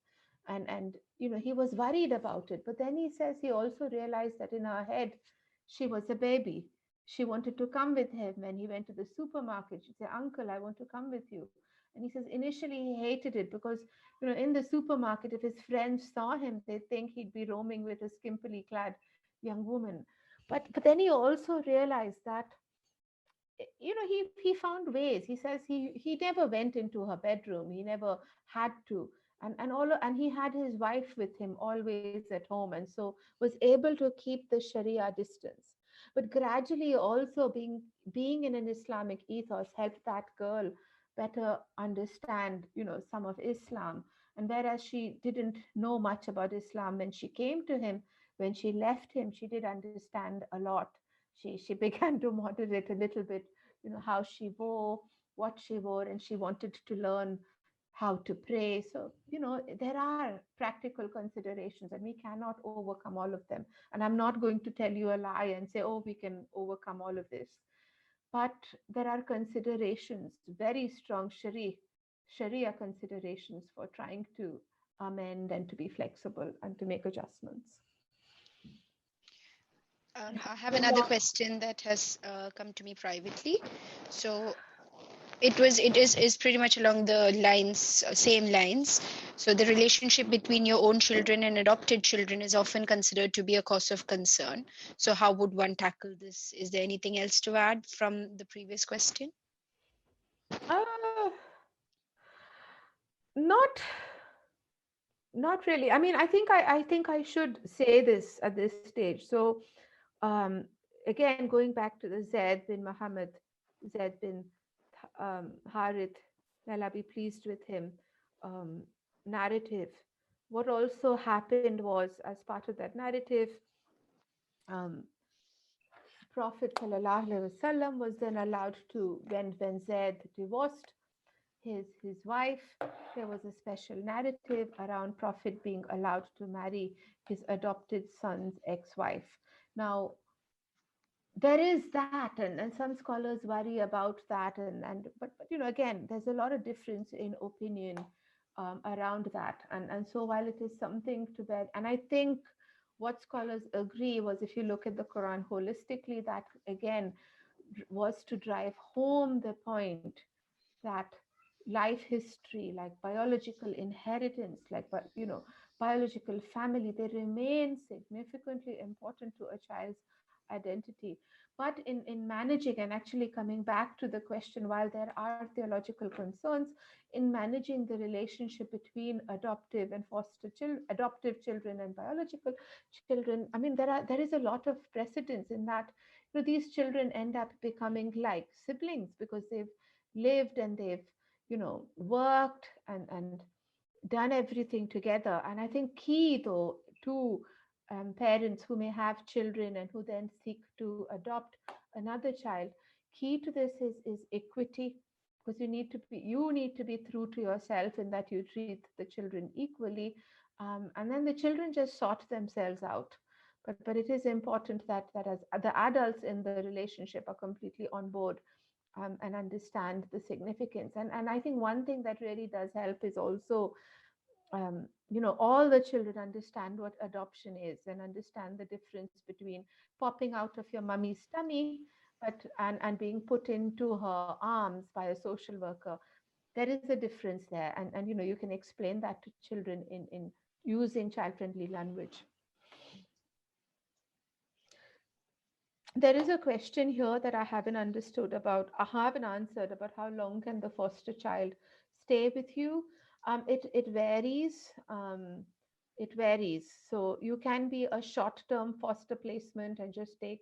And he was worried about it. But then he says he also realized that in her head, she was a baby. She wanted to come with him when he went to the supermarket. She'd say, "Uncle, I want to come with you." And he says initially he hated it because, in the supermarket, if his friends saw him, they'd think he'd be roaming with a skimpily clad young woman. But then he also realized that, he found ways. He says he never went into her bedroom. He never had to. And he had his wife with him always at home, and so was able to keep the Sharia distance. But gradually also being in an Islamic ethos helped that girl better understand, some of Islam. And whereas she didn't know much about Islam when she came to him, when she left him, she did understand a lot. She began to moderate a little bit, how she wore, what she wore, and she wanted to learn how to pray. So, there are practical considerations, and we cannot overcome all of them. And I'm not going to tell you a lie and say, oh, we can overcome all of this. But there are considerations, very strong Sharia considerations for trying to amend and to be flexible and to make adjustments. I have another question that has come to me privately. So it is pretty much along the same lines. So the relationship between your own children and adopted children is often considered to be a cause of concern. So how would one tackle this? Is there anything else to add from the previous question? Not really. I mean, I think I should say this at this stage. So, again, going back to the Zaid bin Muhammad, Zaid bin Harith, may Allah be pleased with him, narrative. What also happened was, as part of that narrative, Prophet ﷺ was then allowed to, when Zaid divorced his wife, there was a special narrative around Prophet being allowed to marry his adopted son's ex-wife. Now, there is that, and some scholars worry about that, but again, there's a lot of difference in opinion around that, and so while it is something to bear, and I think what scholars agree was, if you look at the Quran holistically, that again was to drive home the point that life history, like biological inheritance, like biological family, they remain significantly important to a child's identity. But in managing, and actually coming back to the question, while there are theological concerns in managing the relationship between adoptive and adoptive children and biological children, I mean, there is a lot of precedence in that these children end up becoming like siblings because they've lived and they've worked and done everything together. And I think key though to parents who may have children and who then seek to adopt another child, key to this is equity, because you need to be true to yourself in that you treat the children equally, and then the children just sort themselves out. But it is important that as the adults in the relationship are completely on board, and understand the significance. And I think one thing that really does help is also, all the children understand what adoption is and understand the difference between popping out of your mummy's tummy, and being put into her arms by a social worker. There is a difference there, and you can explain that to children in using child-friendly language. There is a question here that I haven't answered about how long can the foster child stay with you. It varies. It varies. So you can be a short-term foster placement and just take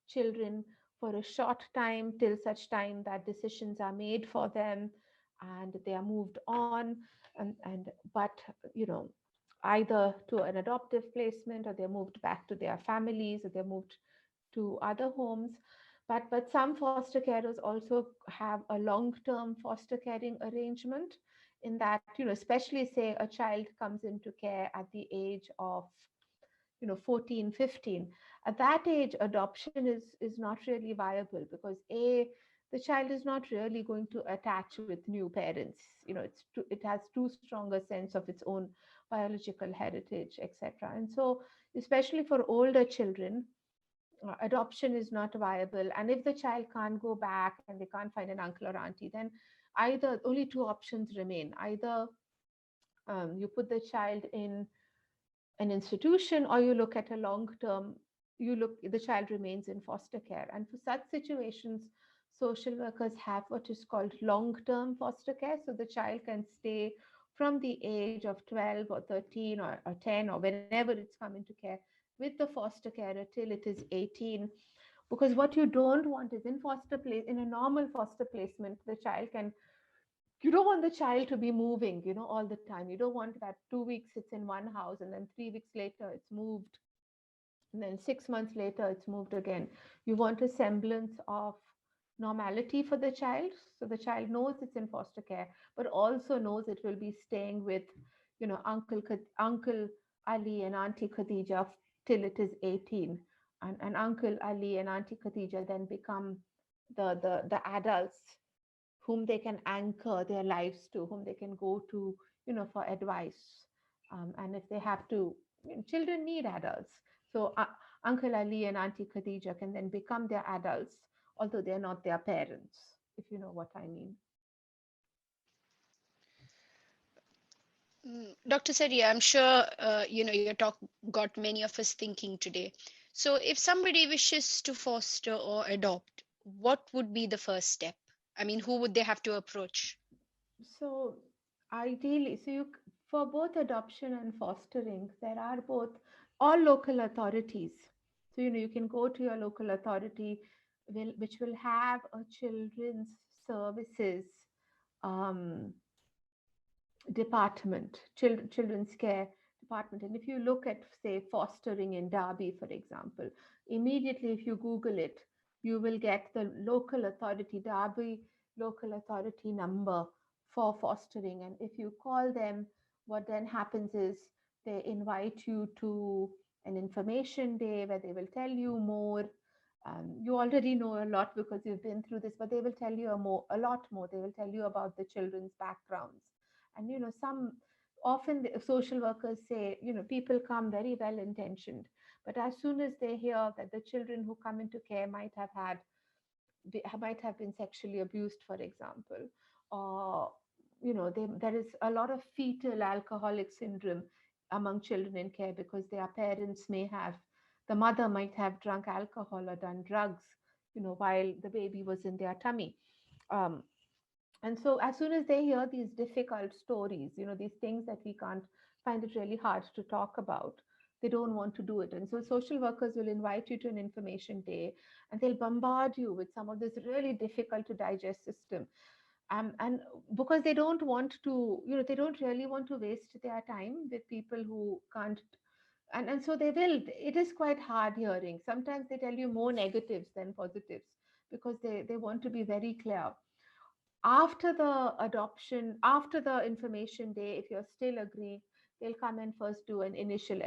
children for a short time till such time that decisions are made for them and they are moved on, but either to an adoptive placement, or they're moved back to their families, or they're moved to other homes. But some foster carers also have a long-term foster caring arrangement, in that, especially say a child comes into care at the age of 14, 15. At that age, adoption is not really viable, because the child is not really going to attach with new parents. It has too strong a sense of its own biological heritage, etc. And so, especially for older children, adoption is not viable. And if the child can't go back and they can't find an uncle or auntie, then either only two options remain: either you put the child in an institution, or you look at a long term, the child remains in foster care. And for such situations, social workers have what is called long term foster care. So the child can stay from the age of 12 or 13 or 10, or whenever it's come into care, with the foster carer till it is 18. Because what you don't want is, in a normal foster placement, you don't want the child to be moving, all the time. You don't want that 2 weeks it's in one house, and then 3 weeks later it's moved, and then 6 months later it's moved again. You want a semblance of normality for the child, so the child knows it's in foster care, but also knows it will be staying with, Uncle Ali and Auntie Khadija till it is 18, and Uncle Ali and Auntie Khadija then become the adults whom they can anchor their lives to, whom they can go to, for advice. And if they have to, children need adults. So Uncle Ali and Auntie Khadija can then become their adults, although they're not their parents, if you know what I mean. Dr. Sariya, I'm sure your talk got many of us thinking today. So if somebody wishes to foster or adopt, what would be the first step? I mean, who would they have to approach? So ideally, for both adoption and fostering, there are all local authorities. So you can go to your local authority, which will have a children's services department, children's care department. And if you look at, say, fostering in Derby, for example, immediately if you Google it, you will get the local authority, Derby local authority number for fostering. And if you call them, what then happens is they invite you to an information day where they will tell you more. You already know a lot because you've been through this, but they will tell you a lot more. They will tell you about the children's backgrounds. And, often the social workers say, people come very well intentioned, but as soon as they hear that the children who come into care might have been sexually abused, for example, or there is a lot of fetal alcoholic syndrome among children in care because their parents the mother might have drunk alcohol or done drugs, while the baby was in their tummy. Um, and so as soon as they hear these difficult stories, these things that we can't find it really hard to talk about, they don't want to do it. And so social workers will invite you to an information day and they'll bombard you with some of this really difficult to digest system. And because they don't want to, they don't really want to waste their time with people who can't. And so they will, it is quite hard hearing. Sometimes they tell you more negatives than positives because they want to be very clear. After the information day, if you're still agreed, they'll come and first do an initial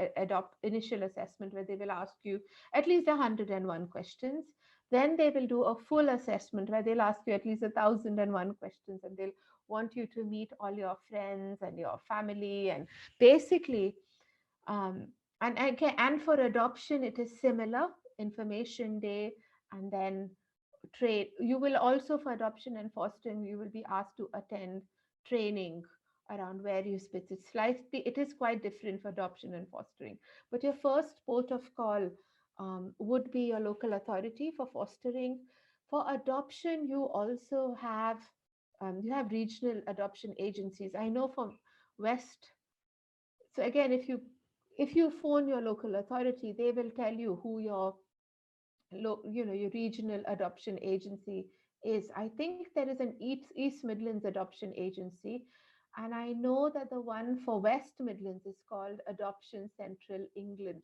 assessment where they will ask you at least 101 questions. Then they will do a full assessment where they'll ask you at least 1,001 questions, and they'll want you to meet all your friends and your family. And basically, um, and for adoption, it is similar: information day, and then you will also, for adoption and fostering, you will be asked to attend training around various bits. It is quite different for adoption and fostering, but your first port of call would be your local authority. For fostering. For adoption, you have regional adoption agencies. I know from West. So again, if you phone your local authority, they will tell you who your regional adoption agency is. I think there is an East Midlands adoption agency, and I know that the one for West Midlands is called Adoption Central England.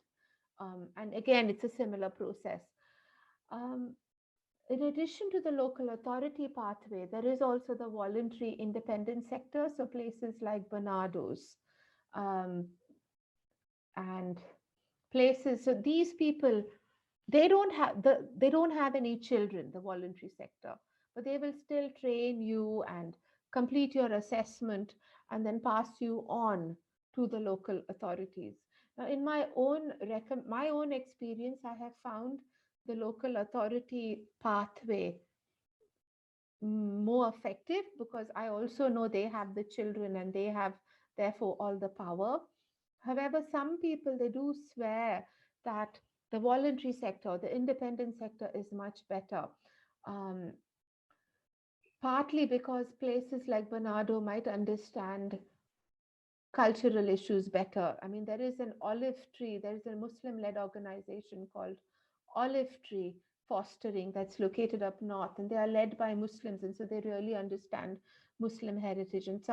And again, it's a similar process. Um, in addition to the local authority pathway, there is also the voluntary independent sector. So places like Barnardo's, and places. So these people, they don't have any children, the voluntary sector, but they will still train you and complete your assessment and then pass you on to the local authorities. Now, in my own experience, I have found the local authority pathway more effective because I also know they have the children and they have therefore all the power. However, some people, they do swear that the voluntary sector, the independent sector is much better. Um, Partly because places like Bernardo might understand cultural issues better. I mean, there is an olive tree, there is a Muslim-led organization called Olive Tree Fostering that's located up north, and they are led by Muslims, and so they really understand Muslim heritage. And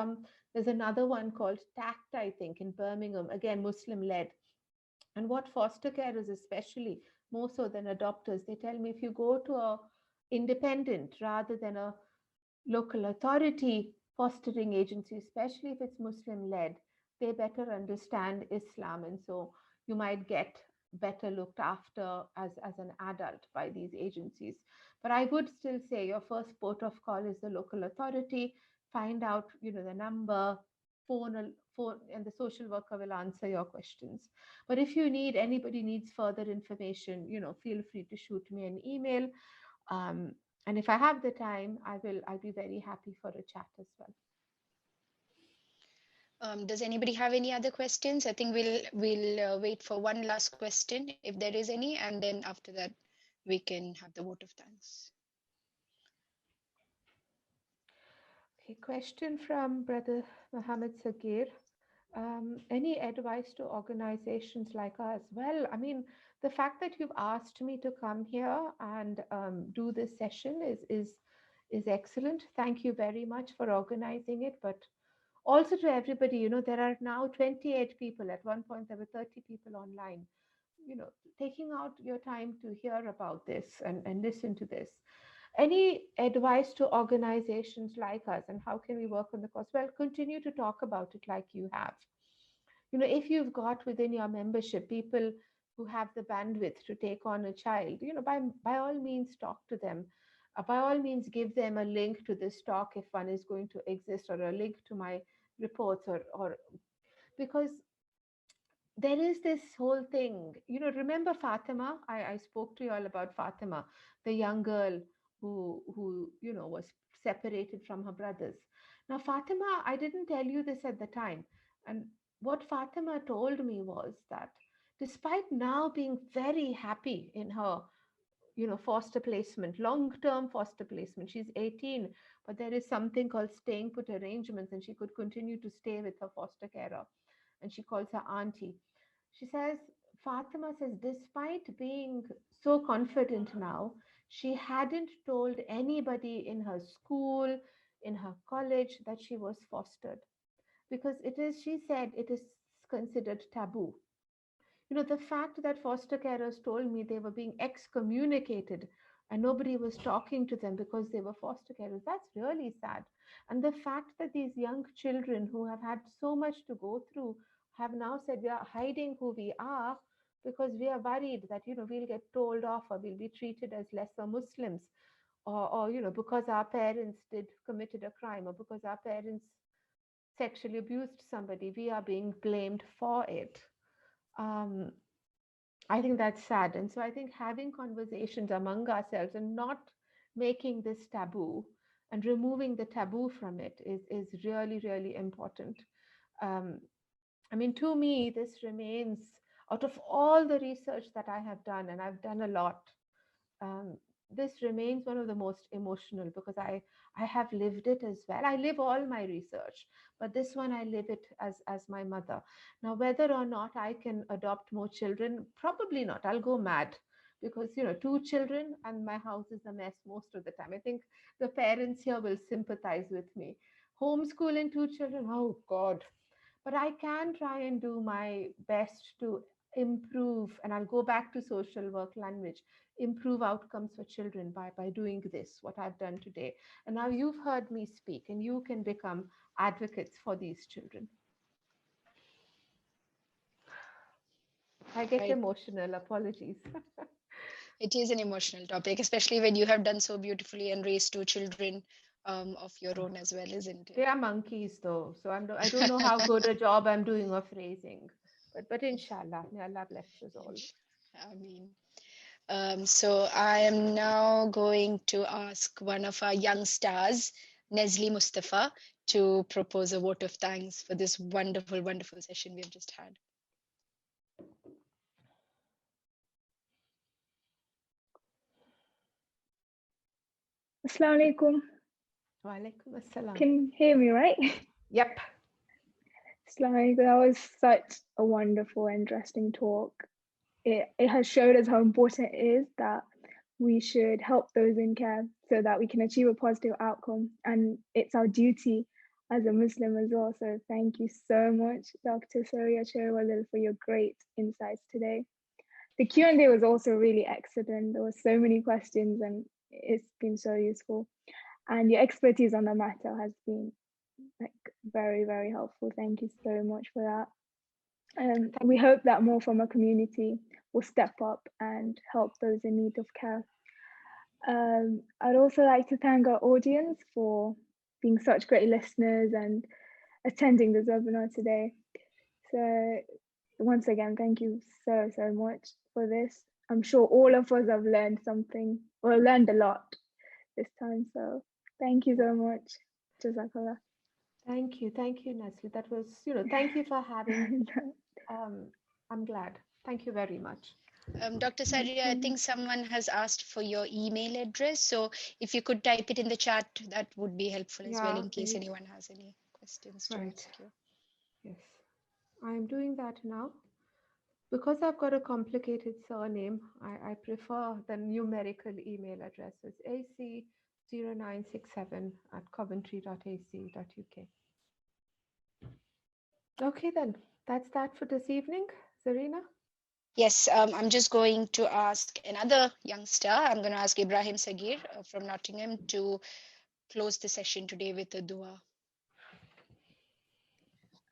there's another one called TACT, I think, in Birmingham, again, Muslim-led. And what foster carers, especially more so than adopters, they tell me if you go to a independent rather than a local authority fostering agency, especially if it's Muslim led, they better understand Islam. And so you might get better looked after as an adult by these agencies. But I would still say your first port of call is the local authority. Find out, the number, phone, and the social worker will answer your questions. But if anybody needs further information, feel free to shoot me an email. And if I have the time, I'll be very happy for a chat as well. Does anybody have any other questions? I think we'll wait for one last question if there is any, and then after that we can have the vote of thanks. Okay, question from Brother Muhammad Sagir. Any advice to organizations like us? Well, I mean, the fact that you've asked me to come here and do this session is excellent. Thank you very much for organizing it. But also to everybody, there are now 28 people. At one point, there were 30 people online. taking out your time to hear about this and listen to this. Any advice to organizations like us, and how can we work on the cause? Well, continue to talk about it like you have. If you've got within your membership people who have the bandwidth to take on a child, by all means talk to them. By all means give them a link to this talk if one is going to exist, or a link to my reports, or because there is this whole thing, remember Fatima? I spoke to you all about Fatima, the young girl who was separated from her brothers. Now Fatima, I didn't tell you this at the time, and what Fatima told me was that despite now being very happy in her foster placement, long-term foster placement, she's 18, but there is something called staying put arrangements, and she could continue to stay with her foster carer, and she calls her auntie. She says, Fatima says, despite being so confident now, she hadn't told anybody in her school, in her college, that she was fostered, because she said, it is considered taboo. The fact that foster carers told me they were being excommunicated and nobody was talking to them because they were foster carers, that's really sad. And the fact that these young children who have had so much to go through have now said we are hiding who we are because we are worried that we'll get told off, or we'll be treated as lesser Muslims, or because our parents committed a crime, or because our parents sexually abused somebody, we are being blamed for it. I think that's sad. And so I think having conversations among ourselves and not making this taboo and removing the taboo from it is really, really important. To me, this remains, out of all the research that I have done, and I've done a lot, this remains one of the most emotional, because I have lived it as well. I live all my research, but this one I live it as my mother. Now, whether or not I can adopt more children, probably not. I'll go mad, because 2 children and my house is a mess most of the time. I think the parents here will sympathize with me. Homeschooling 2 children, oh God. But I can try and do my best to improve, and I'll go back to social work language, improve outcomes for children by doing this, what I've done today. And now you've heard me speak, and you can become advocates for these children. I get Right. emotional, apologies. It is an emotional topic, especially when you have done so beautifully and raised 2 children of your own as well, isn't They it? are monkeys though, so I don't know how good a job I'm doing of raising, but inshallah, may Allah bless us all. I mean, so I am now going to ask one of our young stars, Nesli Mustafa, to propose a vote of thanks for this wonderful, wonderful session we've just had. Assalamu alaikum. Wa alaikum assalam. Can you hear me, right? Yep. Assalamu alaikum. That was such a wonderful, interesting talk. It has showed us how important it is that we should help those in care so that we can achieve a positive outcome. And it's our duty as a Muslim as well. So thank you so much, Dr. Sariya Cheruvallil, for your great insights today. The Q&A was also really excellent. There were so many questions and it's been so useful. And your expertise on the matter has been very, very helpful. Thank you so much for that. We hope that more from our community will step up and help those in need of care. I'd also like to thank our audience for being such great listeners and attending this webinar today. So once again, thank you so much for this. I'm sure all of us have learned something, or learned a lot this time. So thank you so much. Jazakallah. Thank you, Nesli. That was, thank you for having. I'm glad. Thank you very much. Dr. Sariya, I think someone has asked for your email address. So if you could type it in the chat, that would be helpful as well in case anyone has any questions to ask you. Yes, I'm doing that now. Because I've got a complicated surname, I prefer the numerical email address. It's ac0967@coventry.ac.uk. Okay, then. That's that for this evening. Zarina? Yes, I'm just going to ask another youngster. I'm going to ask Ibrahim Sagir from Nottingham to close the session today with a dua.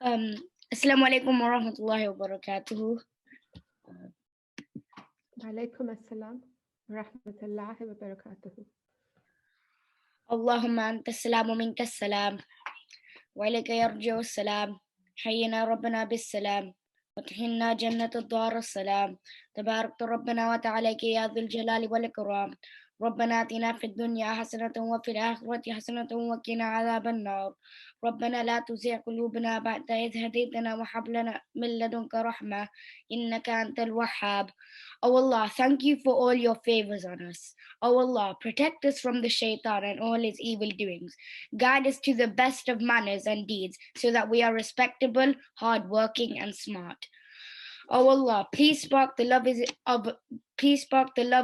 Assalamu alaikum wa rahmatullahi wa barakatuhu. Alaikum assalam wa rahmatullahi wa barakatuhu. Allahumma anta salamu minka salam. Wa ilayka yarji'u salam. Hayyina rabbana bis salam. وتحنا جنة الدار السلام تبارك ربنا وتعالى يا ذو الجلال والإكرام ربنا آتنا في الدنيا حسنة وفي الآخرة حسنة وقنا عذاب النار ربنا لا تزغ قلوبنا بعد إذ هديتنا وهب لنا من لدنك رحمة إنك أنت الوهاب. Oh Allah, thank you for all your favors on us. Oh Allah, protect us from the shaitan and all his evil doings. Guide us to the best of manners and deeds so that we are respectable, hardworking, and smart. Oh Allah, please spark the love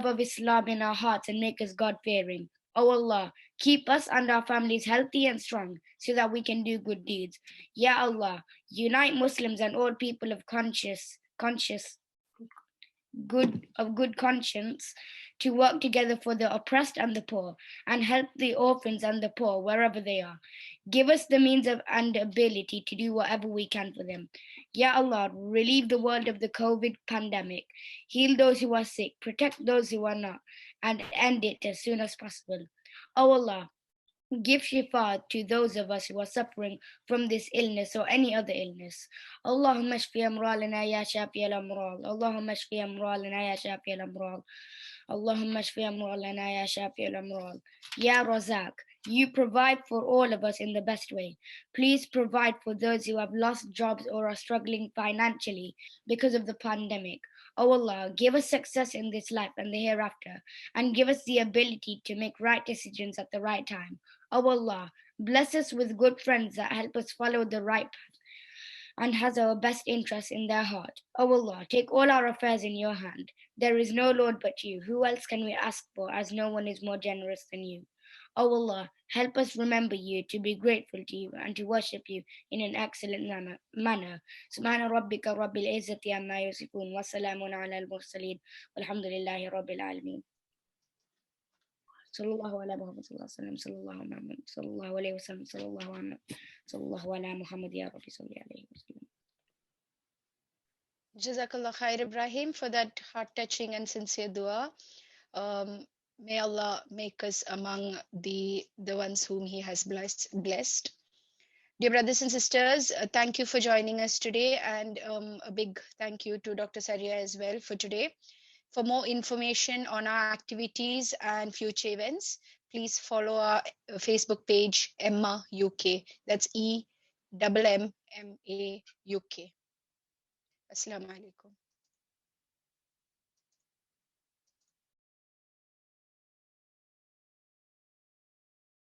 of Islam in our hearts and make us God-fearing. Oh Allah, keep us and our families healthy and strong so that we can do good deeds. Ya Allah, unite Muslims and all people of good conscience to work together for the oppressed and the poor and help the orphans and the poor wherever they are. Give us the means and ability to do whatever we can for them. Ya Allah, relieve the world of the COVID pandemic. Heal those who are sick, protect those who are not, and end it as soon as possible. Oh Allah, give shifa to those of us who are suffering from this illness or any other illness. Allahumma shfi amralana ya shafi al-amral. Allahumma shfi amralana ya shafi al-amral. Allahumma shfi amralana ya shafi al-amral. Ya Razak, you provide for all of us in the best way. Please provide for those who have lost jobs or are struggling financially because of the pandemic. Oh Allah, give us success in this life and the hereafter, and give us the ability to make right decisions at the right time. Oh Allah, bless us with good friends that help us follow the right path and has our best interests in their heart. Oh Allah, take all our affairs in your hand. There is no Lord but you. Who else can we ask for, as no one is more generous than you? Oh Allah, help us remember you, to be grateful to you, and to worship you in an excellent manner. Subhana rabbika rabbil izzati amma yasifun wa salamun ala al-mursaleen walhamdulillahi rabbil alameen. Sallallahu ala Muhammad sallallahu alayhi wa sallam sallallahu ala Muhammad ya Rabbi sallallahu alayhi wa sallam. Jazakallah khair, Ibrahim, for that heart-touching and sincere dua. May Allah make us among the ones whom He has blessed. Dear brothers and sisters, thank you for joining us today, and a big thank you to Dr. Sariya as well for today. For more information on our activities and future events, please follow our Facebook page, EMMA UK. That's EMMMA UK. Assalamu alaikum.